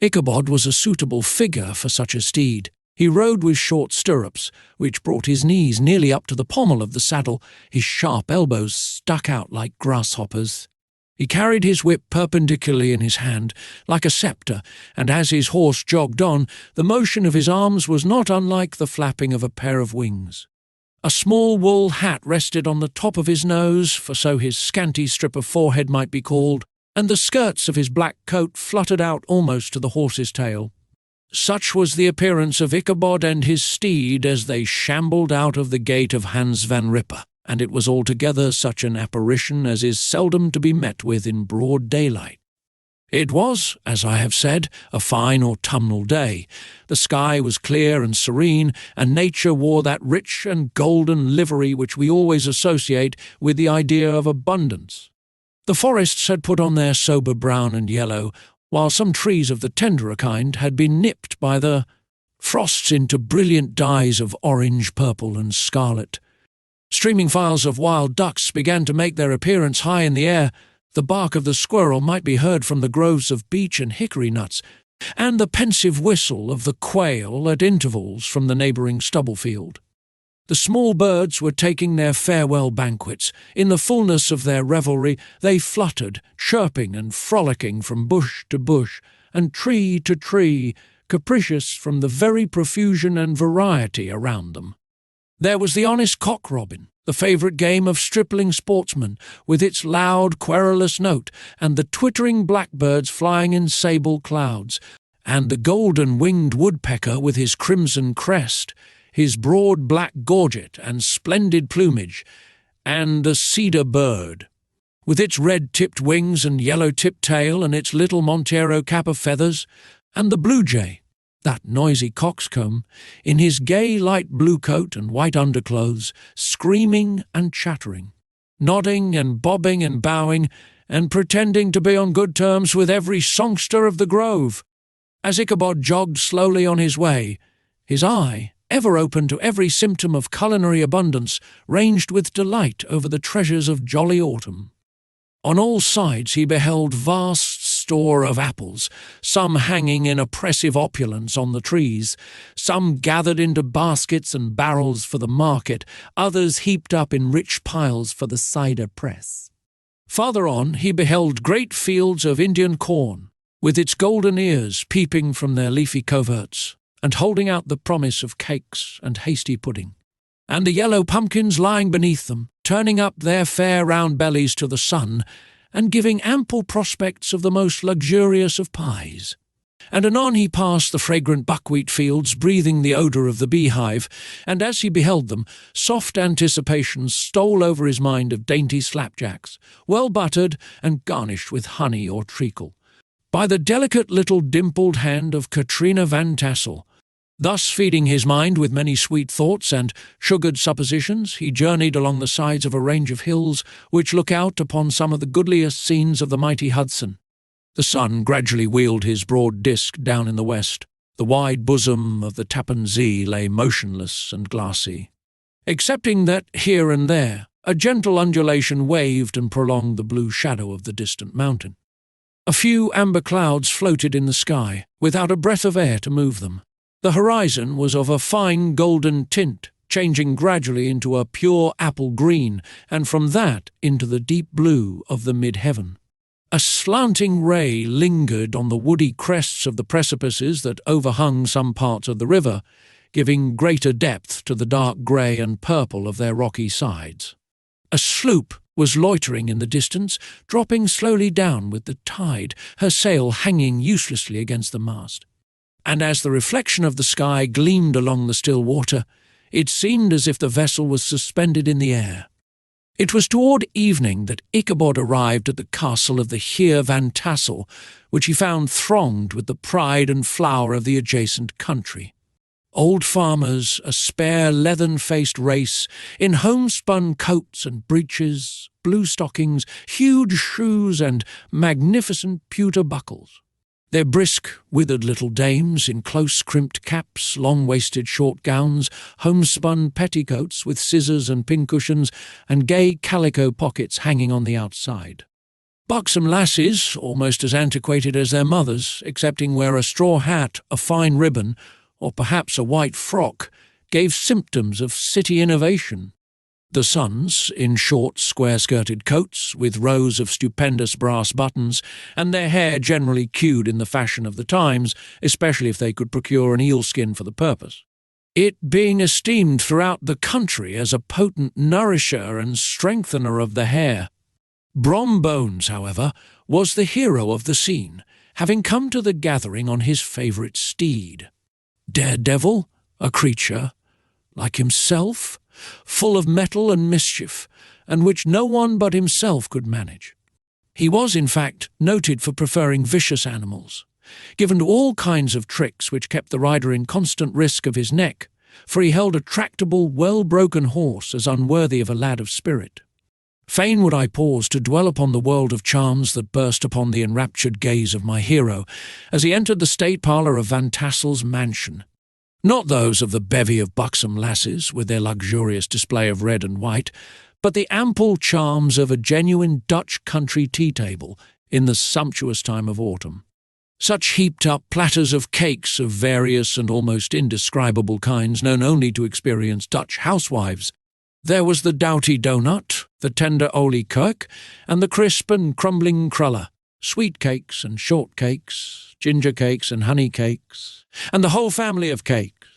Ichabod was a suitable figure for such a steed. He rode with short stirrups, which brought his knees nearly up to the pommel of the saddle. His sharp elbows stuck out like grasshoppers. He carried his whip perpendicularly in his hand, like a sceptre, and as his horse jogged on, the motion of his arms was not unlike the flapping of a pair of wings. A small wool hat rested on the top of his nose, for so his scanty strip of forehead might be called, and the skirts of his black coat fluttered out almost to the horse's tail. Such was the appearance of Ichabod and his steed as they shambled out of the gate of Hans van Ripper, and it was altogether such an apparition as is seldom to be met with in broad daylight. It was, as I have said, a fine autumnal day. The sky was clear and serene, and nature wore that rich and golden livery which we always associate with the idea of abundance. The forests had put on their sober brown and yellow, while some trees of the tenderer kind had been nipped by the frosts into brilliant dyes of orange, purple, and scarlet. Streaming files of wild ducks began to make their appearance high in the air. The bark of the squirrel might be heard from the groves of beech and hickory nuts, and the pensive whistle of the quail at intervals from the neighbouring stubble field. The small birds were taking their farewell banquets. In the fullness of their revelry they fluttered, chirping and frolicking from bush to bush, and tree to tree, capricious from the very profusion and variety around them. There was the honest cock-robin, the favourite game of stripling sportsmen, with its loud, querulous note, and the twittering blackbirds flying in sable clouds, and the golden-winged woodpecker with his crimson crest, his broad black gorget and splendid plumage, and the cedar bird, with its red-tipped wings and yellow-tipped tail and its little Montero cap of feathers, and the blue jay, that noisy coxcomb, in his gay light blue coat and white underclothes, screaming and chattering, nodding and bobbing and bowing, and pretending to be on good terms with every songster of the grove. As Ichabod jogged slowly on his way, his eye, ever open to every symptom of culinary abundance, ranged with delight over the treasures of jolly autumn. On all sides he beheld vast store of apples, some hanging in oppressive opulence on the trees, some gathered into baskets and barrels for the market, others heaped up in rich piles for the cider press. Farther on he beheld great fields of Indian corn, with its golden ears peeping from their leafy coverts, and holding out the promise of cakes and hasty pudding, and the yellow pumpkins lying beneath them, turning up their fair round bellies to the sun, and giving ample prospects of the most luxurious of pies. And anon he passed the fragrant buckwheat fields, breathing the odour of the beehive, and as he beheld them, soft anticipations stole over his mind of dainty slapjacks, well buttered and garnished with honey or treacle, by the delicate little dimpled hand of Katrina Van Tassel. Thus feeding his mind with many sweet thoughts and sugared suppositions, he journeyed along the sides of a range of hills which look out upon some of the goodliest scenes of the mighty Hudson. The sun gradually wheeled his broad disk down in the west. The wide bosom of the Tappan Zee lay motionless and glassy, excepting that here and there a gentle undulation waved and prolonged the blue shadow of the distant mountain. A few amber clouds floated in the sky, without a breath of air to move them. The horizon was of a fine golden tint, changing gradually into a pure apple green, and from that into the deep blue of the mid-heaven. A slanting ray lingered on the woody crests of the precipices that overhung some parts of the river, giving greater depth to the dark grey and purple of their rocky sides. A sloop was loitering in the distance, dropping slowly down with the tide, her sail hanging uselessly against the mast. And as the reflection of the sky gleamed along the still water, it seemed as if the vessel was suspended in the air. It was toward evening that Ichabod arrived at the castle of the Heer Van Tassel, which he found thronged with the pride and flower of the adjacent country. Old farmers, a spare leathern-faced race, in homespun coats and breeches, blue stockings, huge shoes, and magnificent pewter buckles. Their brisk, withered little dames in close-crimped caps, long-waisted short gowns, homespun petticoats with scissors and pincushions, and gay calico pockets hanging on the outside. Buxom lasses, almost as antiquated as their mothers, excepting where a straw hat, a fine ribbon, or perhaps a white frock, gave symptoms of city innovation. The sons, in short, square-skirted coats, with rows of stupendous brass buttons, and their hair generally queued in the fashion of the times, especially if they could procure an eel-skin for the purpose, it being esteemed throughout the country as a potent nourisher and strengthener of the hair. Brom Bones, however, was the hero of the scene, having come to the gathering on his favourite steed. Daredevil, a creature, like himself, full of mettle and mischief, and which no one but himself could manage. He was, in fact, noted for preferring vicious animals, given to all kinds of tricks which kept the rider in constant risk of his neck, for he held a tractable, well-broken horse as unworthy of a lad of spirit. Fain would I pause to dwell upon the world of charms that burst upon the enraptured gaze of my hero as he entered the state parlour of Van Tassel's mansion. Not those of the bevy of buxom lasses, with their luxurious display of red and white, but the ample charms of a genuine Dutch country tea table in the sumptuous time of autumn. Such heaped-up platters of cakes of various and almost indescribable kinds known only to experienced Dutch housewives. There was the doughty donut, the tender oliekoek, and the crisp and crumbling cruller, sweet cakes and short cakes, ginger cakes and honey cakes, and the whole family of cakes.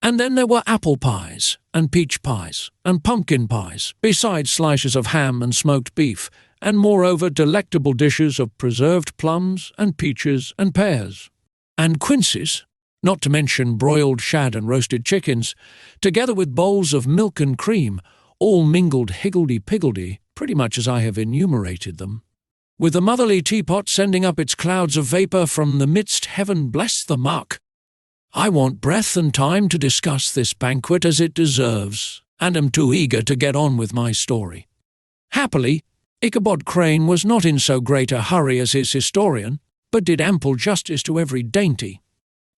And then there were apple pies, and peach pies, and pumpkin pies, besides slices of ham and smoked beef, and moreover delectable dishes of preserved plums and peaches and pears, and quinces, not to mention broiled shad and roasted chickens, together with bowls of milk and cream, all mingled higgledy-piggledy, pretty much as I have enumerated them, with the motherly teapot sending up its clouds of vapour from the midst. Heaven bless the muck! I want breath and time to discuss this banquet as it deserves, and am too eager to get on with my story. Happily, Ichabod Crane was not in so great a hurry as his historian, but did ample justice to every dainty.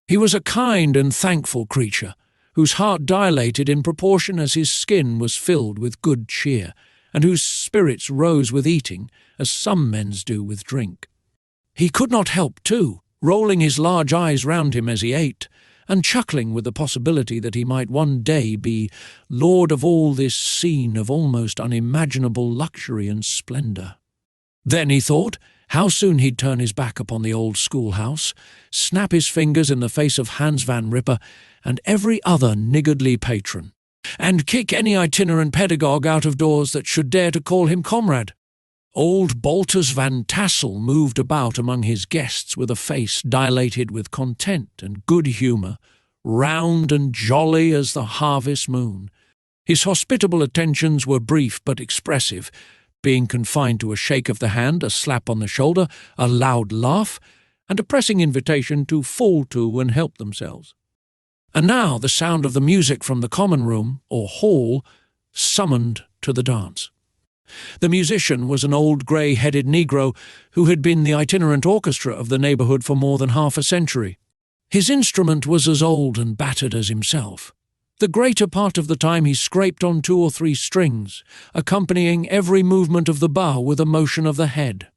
He was a kind and thankful creature, whose heart dilated in proportion as his skin was filled with good cheer, and whose spirits rose with eating, as some men's do with drink. He could not help, too, rolling his large eyes round him as he ate, and chuckling with the possibility that he might one day be lord of all this scene of almost unimaginable luxury and splendour. Then he thought how soon he'd turn his back upon the old schoolhouse, snap his fingers in the face of Hans Van Ripper and every other niggardly patron, and kick any itinerant pedagogue out of doors that should dare to call him comrade. Old Baltus Van Tassel moved about among his guests with a face dilated with content and good humour, round and jolly as the harvest moon. His hospitable attentions were brief but expressive, being confined to a shake of the hand, a slap on the shoulder, a loud laugh, and a pressing invitation to fall to and help themselves. And now the sound of the music from the common room, or hall, summoned to the dance. The musician was an old grey-headed Negro who had been the itinerant orchestra of the neighbourhood for more than half a century. His instrument was as old and battered as himself. The greater part of the time he scraped on 2 or 3 strings, accompanying every movement of the bow with a motion of the head,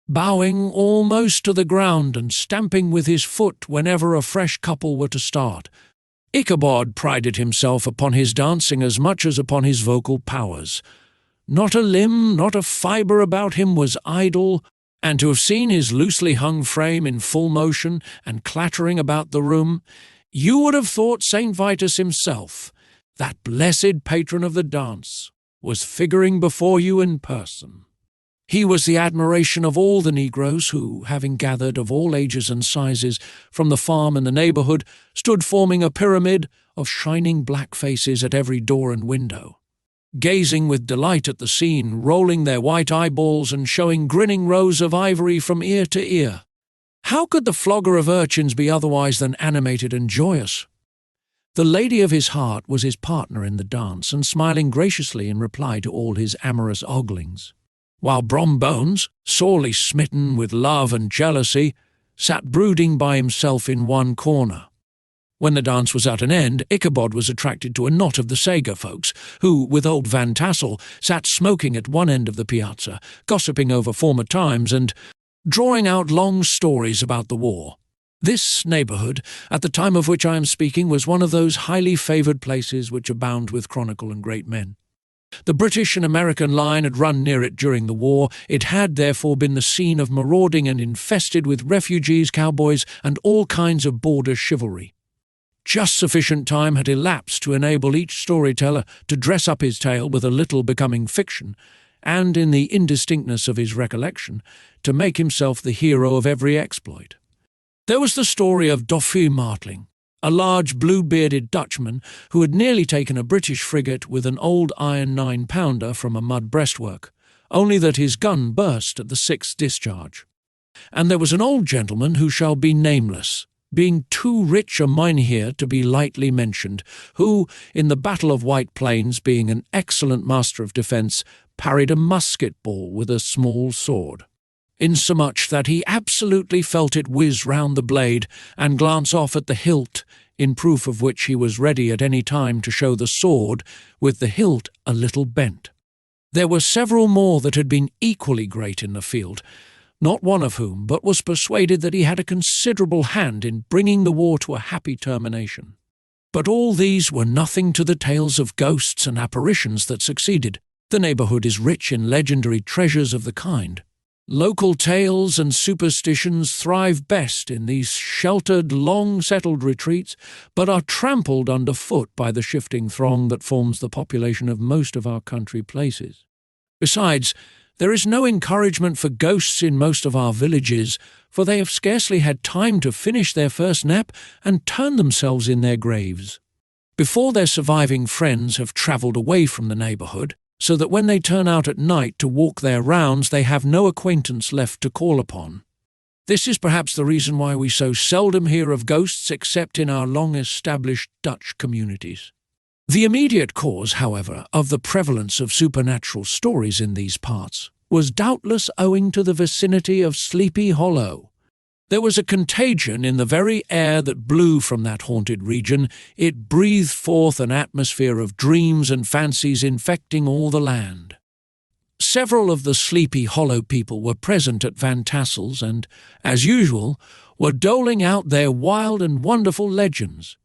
bowing almost to the ground and stamping with his foot whenever a fresh couple were to start. Ichabod prided himself upon his dancing as much as upon his vocal powers. Not a limb, not a fibre about him was idle, and to have seen his loosely hung frame in full motion and clattering about the room, you would have thought St. Vitus himself, that blessed patron of the dance, was figuring before you in person. He was the admiration of all the negroes who, having gathered of all ages and sizes from the farm and the neighbourhood, stood forming a pyramid of shining black faces at every door and window, gazing with delight at the scene, rolling their white eyeballs and showing grinning rows of ivory from ear to ear. How could the flogger of urchins be otherwise than animated and joyous? The lady of his heart was his partner in the dance, and smiling graciously in reply to all his amorous oglings, while Brom Bones, sorely smitten with love and jealousy, sat brooding by himself in one corner. When the dance was at an end, Ichabod was attracted to a knot of the Sager folks, who, with old Van Tassel, sat smoking at one end of the piazza, gossiping over former times and drawing out long stories about the war. This neighbourhood, at the time of which I am speaking, was one of those highly favoured places which abound with chronicle and great men. The British and American line had run near it during the war. It had, therefore, been the scene of marauding and infested with refugees, cowboys, and all kinds of border chivalry. Just sufficient time had elapsed to enable each storyteller to dress up his tale with a little becoming fiction, and, in the indistinctness of his recollection, to make himself the hero of every exploit. There was the story of Dauphin Martling, a large blue-bearded Dutchman who had nearly taken a British frigate with an old iron 9-pounder from a mud breastwork, only that his gun burst at the 6th discharge. And there was an old gentleman who shall be nameless, being too rich a mynheer to be lightly mentioned, who, in the Battle of White Plains, being an excellent master of defence, parried a musket ball with a small sword, insomuch that he absolutely felt it whiz round the blade and glance off at the hilt, in proof of which he was ready at any time to show the sword with the hilt a little bent. There were several more that had been equally great in the field, not one of whom but was persuaded that he had a considerable hand in bringing the war to a happy termination. But all these were nothing to the tales of ghosts and apparitions that succeeded. The neighbourhood is rich in legendary treasures of the kind. Local tales and superstitions thrive best in these sheltered, long-settled retreats, but are trampled underfoot by the shifting throng that forms the population of most of our country places. Besides, there is no encouragement for ghosts in most of our villages, for they have scarcely had time to finish their first nap and turn themselves in their graves before their surviving friends have travelled away from the neighbourhood, so that when they turn out at night to walk their rounds they have no acquaintance left to call upon. This is perhaps the reason why we so seldom hear of ghosts except in our long-established Dutch communities. The immediate cause, however, of the prevalence of supernatural stories in these parts was doubtless owing to the vicinity of Sleepy Hollow. There was a contagion in the very air that blew from that haunted region. It breathed forth an atmosphere of dreams and fancies infecting all the land. Several of the Sleepy Hollow people were present at Van Tassel's and, as usual, were doling out their wild and wonderful legends.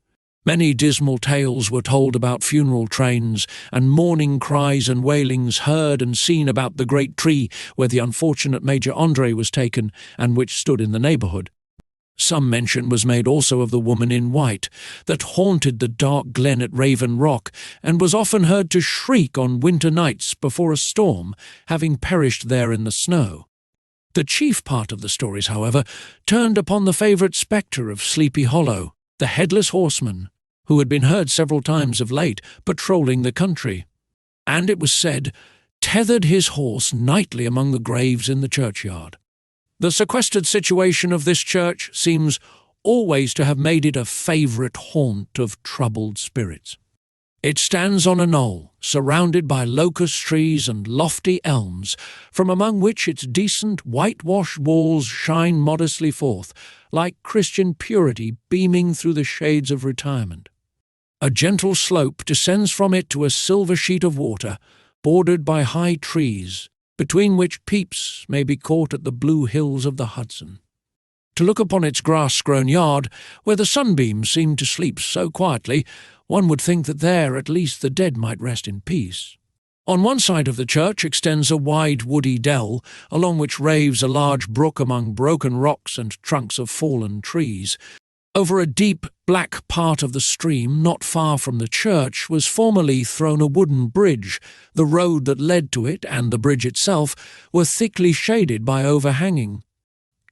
Many dismal tales were told about funeral trains, and mourning cries and wailings heard and seen about the great tree where the unfortunate Major Andre was taken, and which stood in the neighbourhood. Some mention was made also of the woman in white that haunted the dark glen at Raven Rock, and was often heard to shriek on winter nights before a storm, having perished there in the snow. The chief part of the stories, however, turned upon the favourite spectre of Sleepy Hollow, the Headless Horseman, who had been heard several times of late patrolling the country, and, it was said, tethered his horse nightly among the graves in the churchyard. The sequestered situation of this church seems always to have made it a favourite haunt of troubled spirits. It stands on a knoll, surrounded by locust trees and lofty elms, from among which its decent whitewashed walls shine modestly forth, like Christian purity beaming through the shades of retirement. A gentle slope descends from it to a silver sheet of water, bordered by high trees, between which peeps may be caught at the blue hills of the Hudson. To look upon its grass-grown yard, where the sunbeams seem to sleep so quietly, one would think that there at least the dead might rest in peace. On one side of the church extends a wide woody dell, along which raves a large brook among broken rocks and trunks of fallen trees. Over a deep, black part of the stream, not far from the church, was formerly thrown a wooden bridge. The road that led to it, and the bridge itself, were thickly shaded by overhanging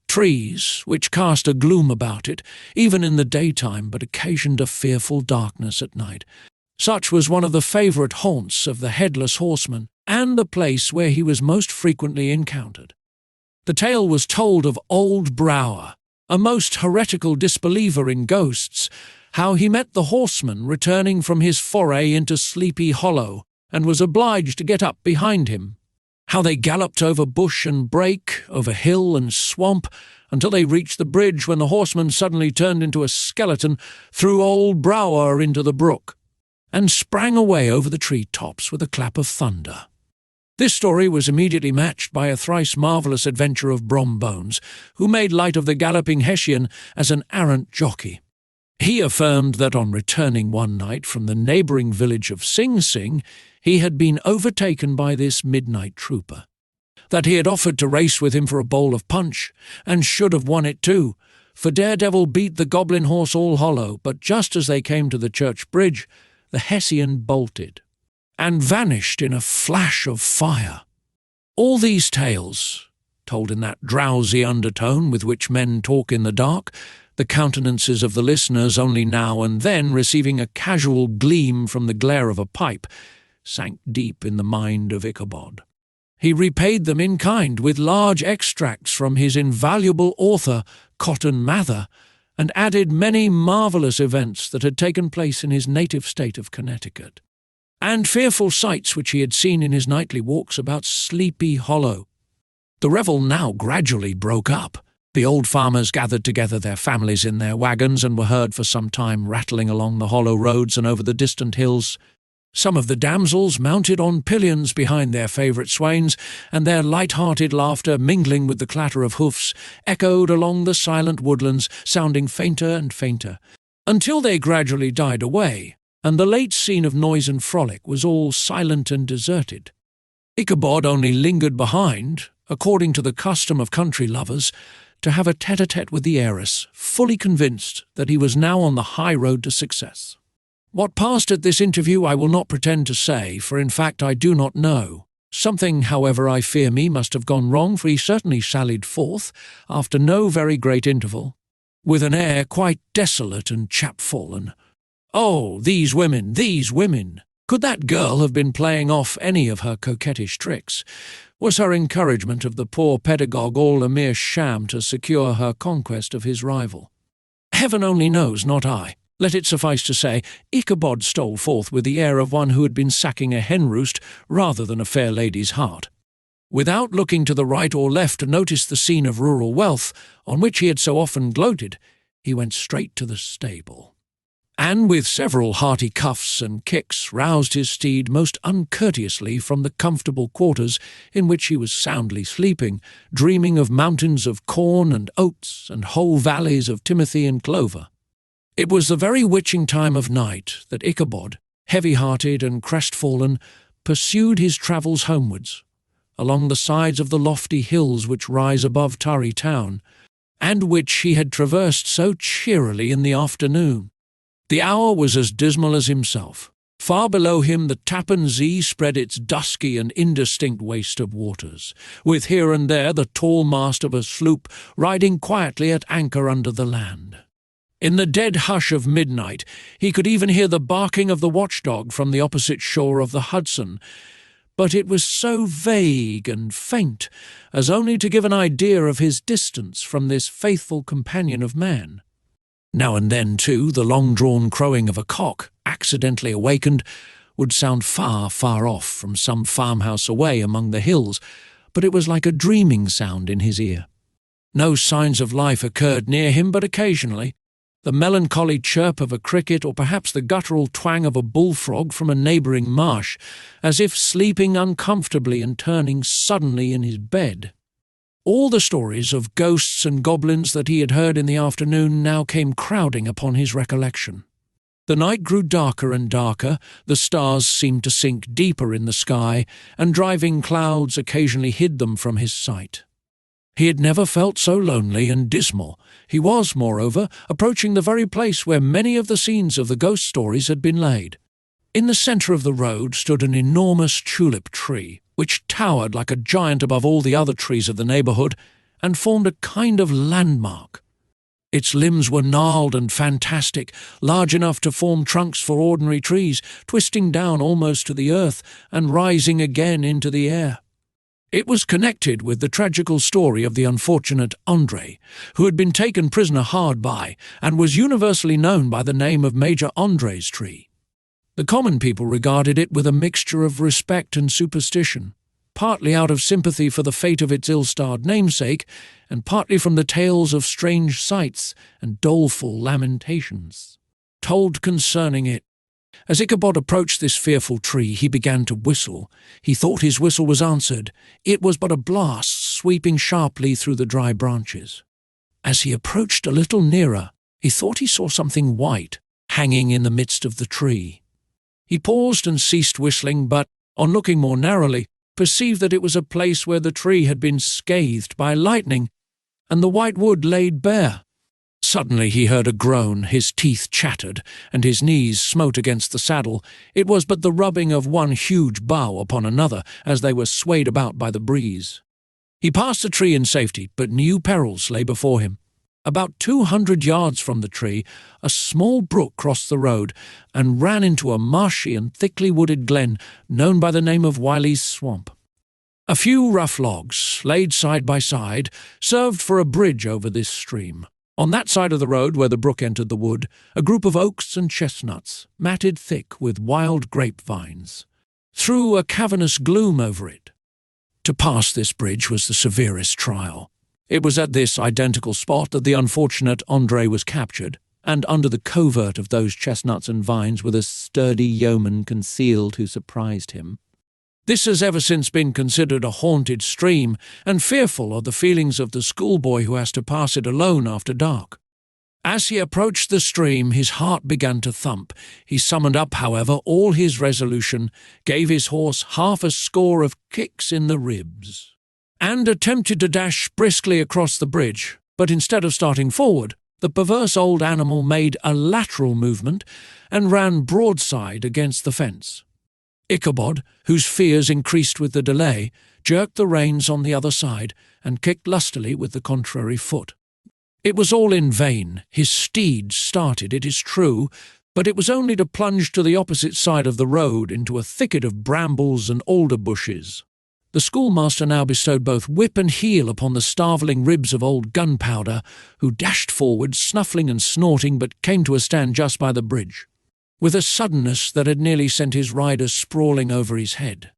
trees, which cast a gloom about it, even in the daytime, but occasioned a fearful darkness at night. Such was one of the favourite haunts of the Headless Horseman, and the place where he was most frequently encountered. The tale was told of old Brouwer, a most heretical disbeliever in ghosts, how he met the horseman returning from his foray into Sleepy Hollow, and was obliged to get up behind him. How they galloped over bush and brake, over hill and swamp, until they reached the bridge, when the horseman suddenly turned into a skeleton, threw old Brouwer into the brook, and sprang away over the tree-tops with a clap of thunder. This story was immediately matched by a thrice marvellous adventure of Brom Bones, who made light of the galloping Hessian as an arrant jockey. He affirmed that on returning one night from the neighbouring village of Sing Sing, he had been overtaken by this midnight trooper, that he had offered to race with him for a bowl of punch, and should have won it too, for Daredevil beat the goblin horse all hollow, but just as they came to the church bridge, the Hessian bolted, and vanished in a flash of fire. All these tales, told in that drowsy undertone with which men talk in the dark, the countenances of the listeners only now and then receiving a casual gleam from the glare of a pipe, sank deep in the mind of Ichabod. He repaid them in kind with large extracts from his invaluable author, Cotton Mather, and added many marvellous events that had taken place in his native state of Connecticut, and fearful sights which he had seen in his nightly walks about Sleepy Hollow. The revel now gradually broke up. The old farmers gathered together their families in their wagons, and were heard for some time rattling along the hollow roads and over the distant hills. Some of the damsels mounted on pillions behind their favourite swains, and their light-hearted laughter, mingling with the clatter of hoofs, echoed along the silent woodlands, sounding fainter and fainter, until they gradually died away, and the late scene of noise and frolic was all silent and deserted. Ichabod only lingered behind, according to the custom of country lovers, to have a tete-a-tete with the heiress, fully convinced that he was now on the high road to success. What passed at this interview I will not pretend to say, for in fact I do not know. Something, however, I fear me, must have gone wrong, for he certainly sallied forth, after no very great interval, with an air quite desolate and chapfallen. Oh, these women, these women! Could that girl have been playing off any of her coquettish tricks? Was her encouragement of the poor pedagogue all a mere sham to secure her conquest of his rival? Heaven only knows, not I. Let it suffice to say, Ichabod stole forth with the air of one who had been sacking a hen-roost rather than a fair lady's heart. Without looking to the right or left to notice the scene of rural wealth, on which he had so often gloated, he went straight to the stable, and with several hearty cuffs and kicks roused his steed most uncourteously from the comfortable quarters in which he was soundly sleeping, dreaming of mountains of corn and oats and whole valleys of timothy and clover. It was the very witching time of night that Ichabod, heavy-hearted and crestfallen, pursued his travels homewards, along the sides of the lofty hills which rise above Tarry town, and which he had traversed so cheerily in the afternoon. The hour was as dismal as himself. Far below him the Tappan Zee spread its dusky and indistinct waste of waters, with here and there the tall mast of a sloop riding quietly at anchor under the land. In the dead hush of midnight he could even hear the barking of the watchdog from the opposite shore of the Hudson, but it was so vague and faint as only to give an idea of his distance from this faithful companion of man. Now and then, too, the long-drawn crowing of a cock, accidentally awakened, would sound far, far off from some farmhouse away among the hills, but it was like a dreaming sound in his ear. No signs of life occurred near him, but occasionally the melancholy chirp of a cricket, or perhaps the guttural twang of a bullfrog from a neighbouring marsh, as if sleeping uncomfortably and turning suddenly in his bed. All the stories of ghosts and goblins that he had heard in the afternoon now came crowding upon his recollection. The night grew darker and darker, the stars seemed to sink deeper in the sky, and driving clouds occasionally hid them from his sight. He had never felt so lonely and dismal. He was, moreover, approaching the very place where many of the scenes of the ghost stories had been laid. In the centre of the road stood an enormous tulip tree, which towered like a giant above all the other trees of the neighbourhood, and formed a kind of landmark. Its limbs were gnarled and fantastic, large enough to form trunks for ordinary trees, twisting down almost to the earth and rising again into the air. It was connected with the tragical story of the unfortunate André, who had been taken prisoner hard by, and was universally known by the name of Major André's tree. The common people regarded it with a mixture of respect and superstition, partly out of sympathy for the fate of its ill-starred namesake, and partly from the tales of strange sights and doleful lamentations told concerning it. As Ichabod approached this fearful tree, he began to whistle. He thought his whistle was answered. It was but a blast sweeping sharply through the dry branches. As he approached a little nearer, he thought he saw something white hanging in the midst of the tree. He paused and ceased whistling, but, on looking more narrowly, perceived that it was a place where the tree had been scathed by lightning, and the white wood laid bare. Suddenly he heard a groan, his teeth chattered, and his knees smote against the saddle. It was but the rubbing of one huge bough upon another as they were swayed about by the breeze. He passed the tree in safety, but new perils lay before him. About 200 yards from the tree, a small brook crossed the road and ran into a marshy and thickly wooded glen known by the name of Wiley's Swamp. A few rough logs, laid side by side, served for a bridge over this stream. On that side of the road where the brook entered the wood, a group of oaks and chestnuts, matted thick with wild grapevines, threw a cavernous gloom over it. To pass this bridge was the severest trial. It was at this identical spot that the unfortunate André was captured, and under the covert of those chestnuts and vines were the sturdy yeomen concealed who surprised him. This has ever since been considered a haunted stream, and fearful are the feelings of the schoolboy who has to pass it alone after dark. As he approached the stream, his heart began to thump. He summoned up, however, all his resolution, gave his horse half a score of kicks in the ribs, and attempted to dash briskly across the bridge, but instead of starting forward, the perverse old animal made a lateral movement and ran broadside against the fence. Ichabod, whose fears increased with the delay, jerked the reins on the other side and kicked lustily with the contrary foot. It was all in vain. His steed started, it is true, but it was only to plunge to the opposite side of the road into a thicket of brambles and alder bushes. The schoolmaster now bestowed both whip and heel upon the starveling ribs of old Gunpowder, who dashed forward, snuffling and snorting, but came to a stand just by the bridge, with a suddenness that had nearly sent his rider sprawling over his head.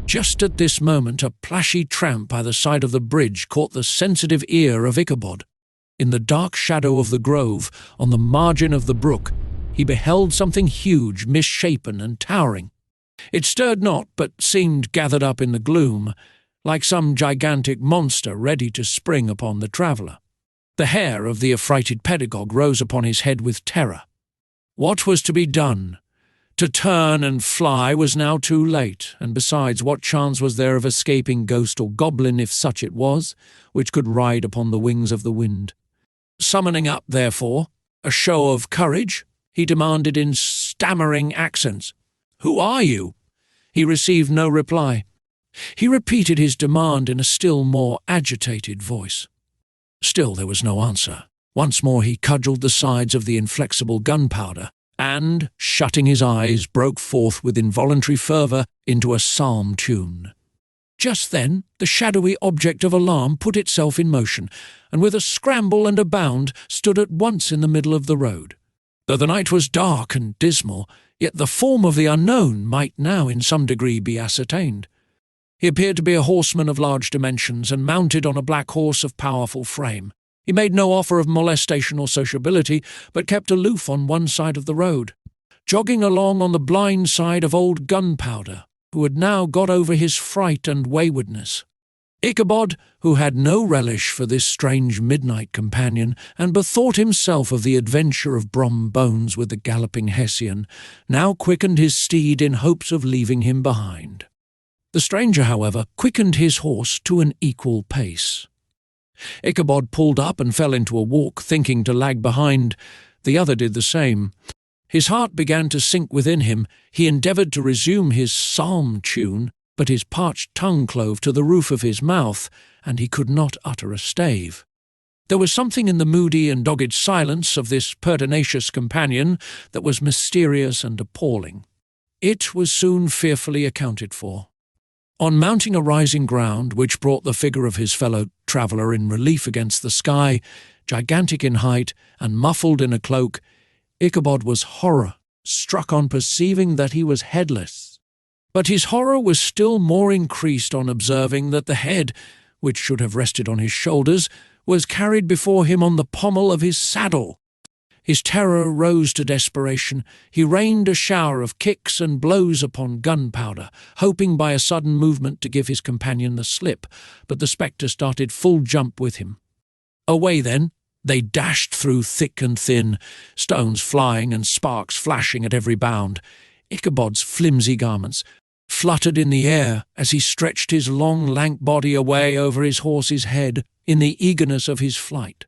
Just at this moment a plashy tramp by the side of the bridge caught the sensitive ear of Ichabod. In the dark shadow of the grove, on the margin of the brook, he beheld something huge, misshapen and towering. It stirred not, but seemed gathered up in the gloom, like some gigantic monster ready to spring upon the traveller. The hair of the affrighted pedagogue rose upon his head with terror. What was to be done? To turn and fly was now too late, and besides, what chance was there of escaping ghost or goblin, if such it was, which could ride upon the wings of the wind? Summoning up, therefore, a show of courage, he demanded in stammering accents, "Who are you?" He received no reply. He repeated his demand in a still more agitated voice. Still there was no answer. Once more he cudgelled the sides of the inflexible Gunpowder, and, shutting his eyes, broke forth with involuntary fervour into a psalm tune. Just then the shadowy object of alarm put itself in motion, and with a scramble and a bound stood at once in the middle of the road. Though the night was dark and dismal, yet the form of the unknown might now in some degree be ascertained. He appeared to be a horseman of large dimensions, and mounted on a black horse of powerful frame. He made no offer of molestation or sociability, but kept aloof on one side of the road, jogging along on the blind side of old Gunpowder, who had now got over his fright and waywardness. Ichabod, who had no relish for this strange midnight companion, and bethought himself of the adventure of Brom Bones with the galloping Hessian, now quickened his steed in hopes of leaving him behind. The stranger, however, quickened his horse to an equal pace. Ichabod pulled up and fell into a walk, thinking to lag behind. The other did the same. His heart began to sink within him. He endeavoured to resume his psalm tune, but his parched tongue clove to the roof of his mouth, and he could not utter a stave. There was something in the moody and dogged silence of this pertinacious companion that was mysterious and appalling. It was soon fearfully accounted for. On mounting a rising ground, which brought the figure of his fellow traveller in relief against the sky, gigantic in height and muffled in a cloak, Ichabod was horror-struck on perceiving that he was headless. But his horror was still more increased on observing that the head, which should have rested on his shoulders, was carried before him on the pommel of his saddle. His terror rose to desperation. He rained a shower of kicks and blows upon Gunpowder, hoping by a sudden movement to give his companion the slip, but the spectre started full jump with him. Away then they dashed through thick and thin, stones flying and sparks flashing at every bound. Ichabod's flimsy garments fluttered in the air as he stretched his long, lank body away over his horse's head in the eagerness of his flight.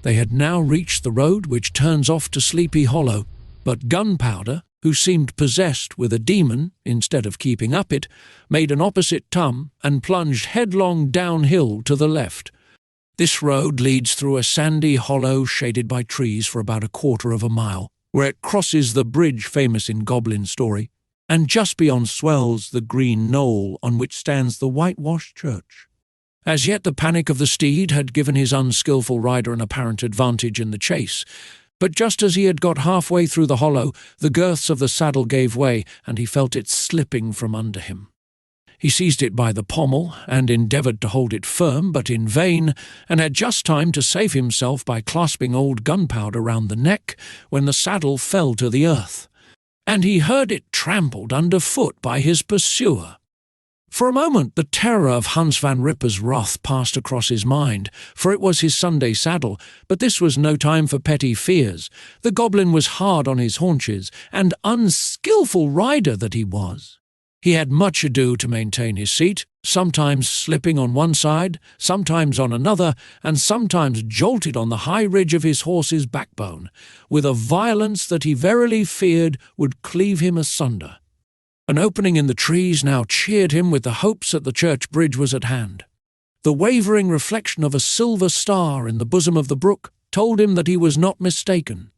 They had now reached the road which turns off to Sleepy Hollow, but Gunpowder, who seemed possessed with a demon instead of keeping up it, made an opposite tum and plunged headlong downhill to the left. This road leads through a sandy hollow shaded by trees for about a quarter of a mile, where it crosses the bridge famous in Goblin story, and just beyond swells the green knoll on which stands the whitewashed church. As yet the panic of the steed had given his unskilful rider an apparent advantage in the chase, but just as he had got halfway through the hollow, the girths of the saddle gave way, and he felt it slipping from under him. He seized it by the pommel and endeavoured to hold it firm, but in vain, and had just time to save himself by clasping old Gunpowder round the neck when the saddle fell to the earth, and he heard it trampled underfoot by his pursuer. For a moment the terror of Hans Van Ripper's wrath passed across his mind, for it was his Sunday saddle, but this was no time for petty fears. The goblin was hard on his haunches, and unskilful rider that he was. He had much ado to maintain his seat, sometimes slipping on one side, sometimes on another, and sometimes jolted on the high ridge of his horse's backbone, with a violence that he verily feared would cleave him asunder. An opening in the trees now cheered him with the hopes that the church bridge was at hand. The wavering reflection of a silver star in the bosom of the brook told him that he was not mistaken.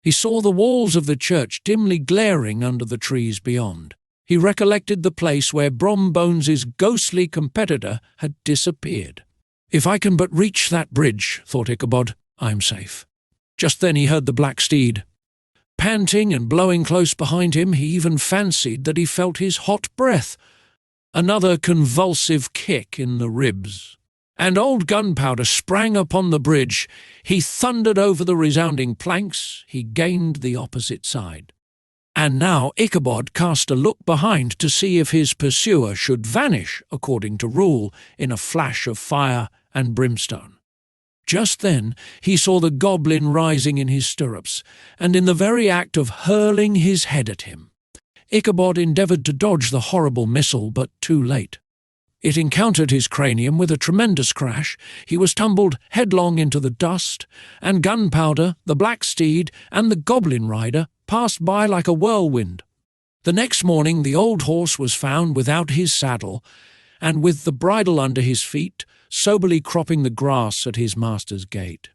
He saw the walls of the church dimly glaring under the trees beyond. He recollected the place where Brom Bones's ghostly competitor had disappeared. "If I can but reach that bridge," thought Ichabod, "I am safe." Just then he heard the black steed. Panting and blowing close behind him, he even fancied that he felt his hot breath. Another convulsive kick in the ribs, and old Gunpowder sprang upon the bridge. He thundered over the resounding planks. He gained the opposite side. And now Ichabod cast a look behind to see if his pursuer should vanish, according to rule, in a flash of fire and brimstone. Just then he saw the goblin rising in his stirrups, and in the very act of hurling his head at him. Ichabod endeavoured to dodge the horrible missile, but too late. It encountered his cranium with a tremendous crash. He was tumbled headlong into the dust, and Gunpowder, the black steed, and the goblin rider passed by like a whirlwind. The next morning the old horse was found without his saddle, and with the bridle under his feet, soberly cropping the grass at his master's gate.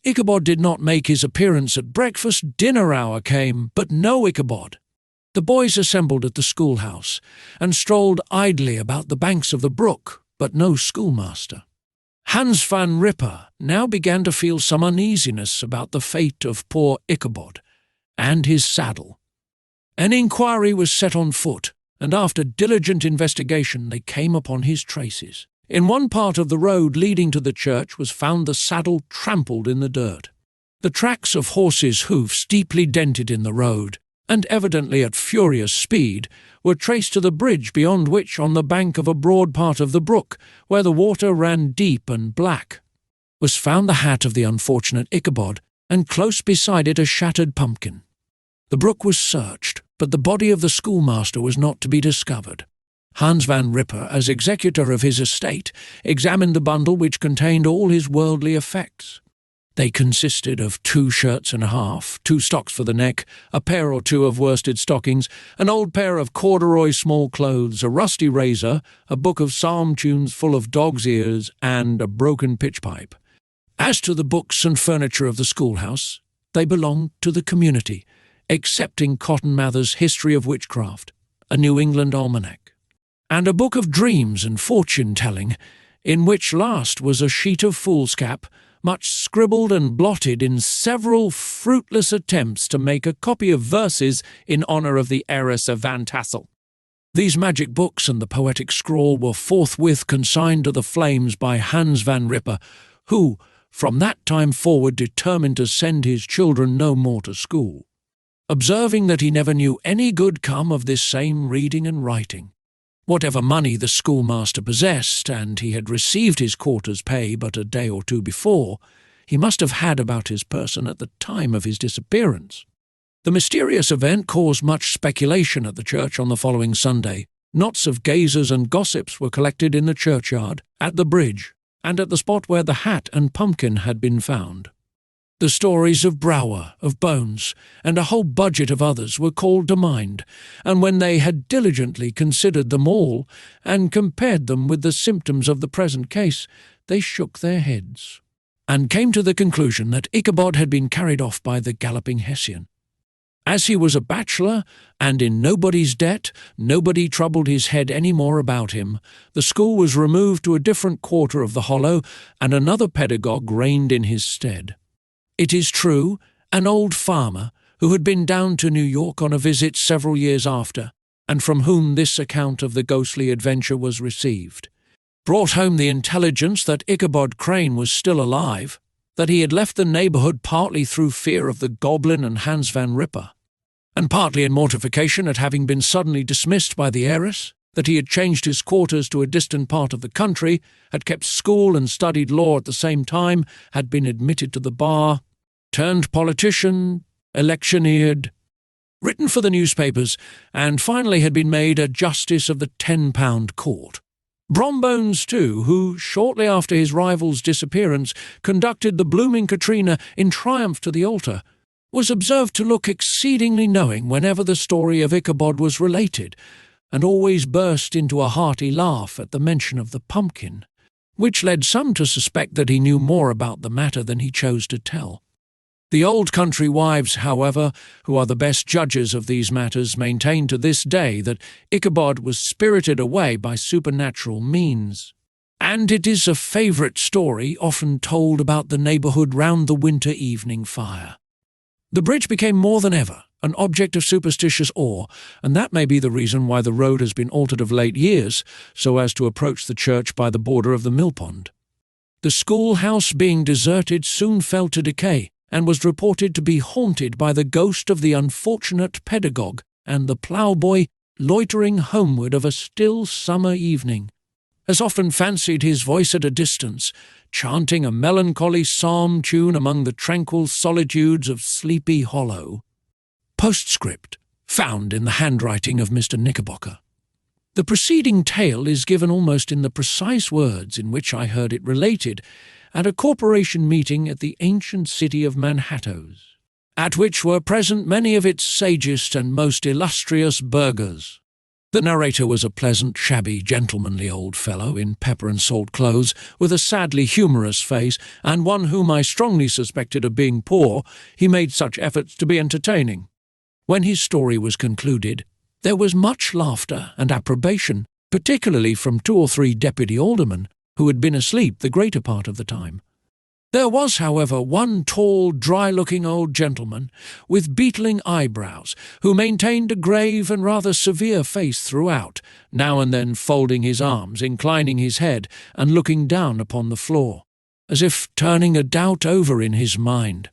Ichabod did not make his appearance at breakfast. Dinner hour came, but no Ichabod. The boys assembled at the schoolhouse, and strolled idly about the banks of the brook, but no schoolmaster. Hans Van Ripper now began to feel some uneasiness about the fate of poor Ichabod, and his saddle. An inquiry was set on foot, and after diligent investigation they came upon his traces. In one part of the road leading to the church was found the saddle trampled in the dirt. The tracks of horses' hoofs, deeply dented in the road, and evidently at furious speed, were traced to the bridge beyond which, on the bank of a broad part of the brook, where the water ran deep and black, was found the hat of the unfortunate Ichabod, and close beside it a shattered pumpkin. The brook was searched, but the body of the schoolmaster was not to be discovered. Hans Van Ripper, as executor of his estate, examined the bundle which contained all his worldly effects. They consisted of 2 shirts and a half, 2 stocks for the neck, a pair or 2 of worsted stockings, an old pair of corduroy small clothes, a rusty razor, a book of psalm tunes full of dog's ears, and a broken pitch-pipe. As to the books and furniture of the schoolhouse, they belonged to the community, excepting Cotton Mather's History of Witchcraft, a New England almanac, and a book of dreams and fortune-telling, in which last was a sheet of foolscap, much scribbled and blotted in several fruitless attempts to make a copy of verses in honour of the heiress of Van Tassel. These magic books and the poetic scrawl were forthwith consigned to the flames by Hans Van Ripper, who, from that time forward, determined to send his children no more to school, observing that he never knew any good come of this same reading and writing. Whatever money the schoolmaster possessed, and he had received his quarter's pay but a day or 2 before, he must have had about his person at the time of his disappearance. The mysterious event caused much speculation at the church on the following Sunday. Knots of gazers and gossips were collected in the churchyard, at the bridge, and at the spot where the hat and pumpkin had been found. The stories of Brouwer, of Bones, and a whole budget of others were called to mind, and when they had diligently considered them all, and compared them with the symptoms of the present case, they shook their heads, and came to the conclusion that Ichabod had been carried off by the galloping Hessian. As he was a bachelor, and in nobody's debt, nobody troubled his head any more about him. The school was removed to a different quarter of the hollow, and another pedagogue reigned in his stead. It is true, an old farmer, who had been down to New York on a visit several years after, and from whom this account of the ghostly adventure was received, brought home the intelligence that Ichabod Crane was still alive, that he had left the neighbourhood partly through fear of the goblin and Hans Van Ripper, and partly in mortification at having been suddenly dismissed by the heiress, that he had changed his quarters to a distant part of the country, had kept school and studied law at the same time, had been admitted to the bar, turned politician, electioneered, written for the newspapers, and finally had been made a justice of the £10 court. Brom Bones, too, who, shortly after his rival's disappearance, conducted the blooming Katrina in triumph to the altar, was observed to look exceedingly knowing whenever the story of Ichabod was related, and always burst into a hearty laugh at the mention of the pumpkin, which led some to suspect that he knew more about the matter than he chose to tell. The old country wives, however, who are the best judges of these matters, maintain to this day that Ichabod was spirited away by supernatural means, and it is a favourite story often told about the neighbourhood round the winter evening fire. The bridge became more than ever an object of superstitious awe, and that may be the reason why the road has been altered of late years so as to approach the church by the border of the millpond. The schoolhouse, being deserted, soon fell to decay, and was reported to be haunted by the ghost of the unfortunate pedagogue and the ploughboy loitering homeward of a still summer evening, has often fancied his voice at a distance, chanting a melancholy psalm tune among the tranquil solitudes of Sleepy Hollow. Postscript, found in the handwriting of Mr. Knickerbocker. The preceding tale is given almost in the precise words in which I heard it related at a corporation meeting at the ancient city of Manhattan, at which were present many of its sagest and most illustrious burghers. The narrator was a pleasant, shabby, gentlemanly old fellow in pepper-and-salt clothes, with a sadly humorous face, and one whom I strongly suspected of being poor, he made such efforts to be entertaining. When his story was concluded, there was much laughter and approbation, particularly from 2 or 3 deputy aldermen, who had been asleep the greater part of the time. There was, however, one tall, dry-looking old gentleman, with beetling eyebrows, who maintained a grave and rather severe face throughout, now and then folding his arms, inclining his head, and looking down upon the floor, as if turning a doubt over in his mind.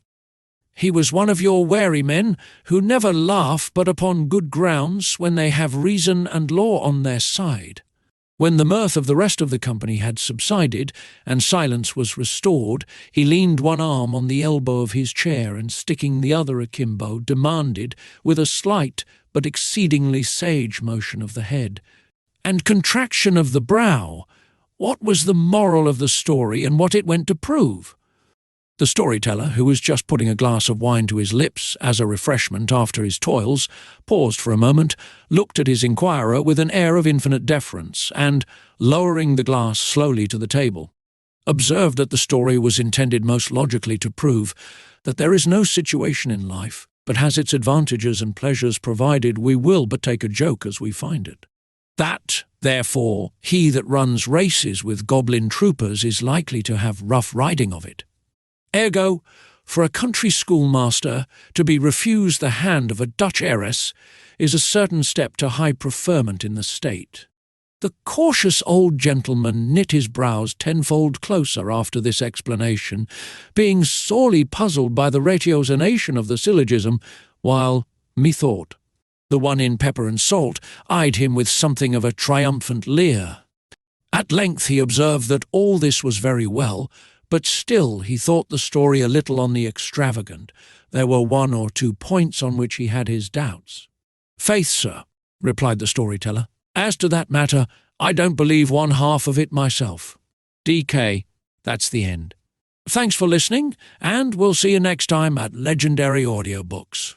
He was one of your wary men, who never laugh but upon good grounds when they have reason and law on their side. When the mirth of the rest of the company had subsided, and silence was restored, he leaned one arm on the elbow of his chair, and sticking the other akimbo, demanded, with a slight but exceedingly sage motion of the head, and contraction of the brow, what was the moral of the story, and what it went to prove. The storyteller, who was just putting a glass of wine to his lips as a refreshment after his toils, paused for a moment, looked at his inquirer with an air of infinite deference, and, lowering the glass slowly to the table, observed that the story was intended most logically to prove that there is no situation in life but has its advantages and pleasures provided we will but take a joke as we find it. That, therefore, he that runs races with goblin troopers is likely to have rough riding of it. Ergo, for a country schoolmaster to be refused the hand of a Dutch heiress is a certain step to high preferment in the state. The cautious old gentleman knit his brows tenfold closer after this explanation, being sorely puzzled by the ratiocination of the syllogism, while, methought, the one in pepper and salt eyed him with something of a triumphant leer. At length he observed that all this was very well, but still he thought the story a little on the extravagant. There were 1 or 2 points on which he had his doubts. "Faith, sir," replied the storyteller, "as to that matter, I don't believe 1/2 of it myself. DK, that's the end. Thanks for listening, and we'll see you next time at Legendary Audiobooks.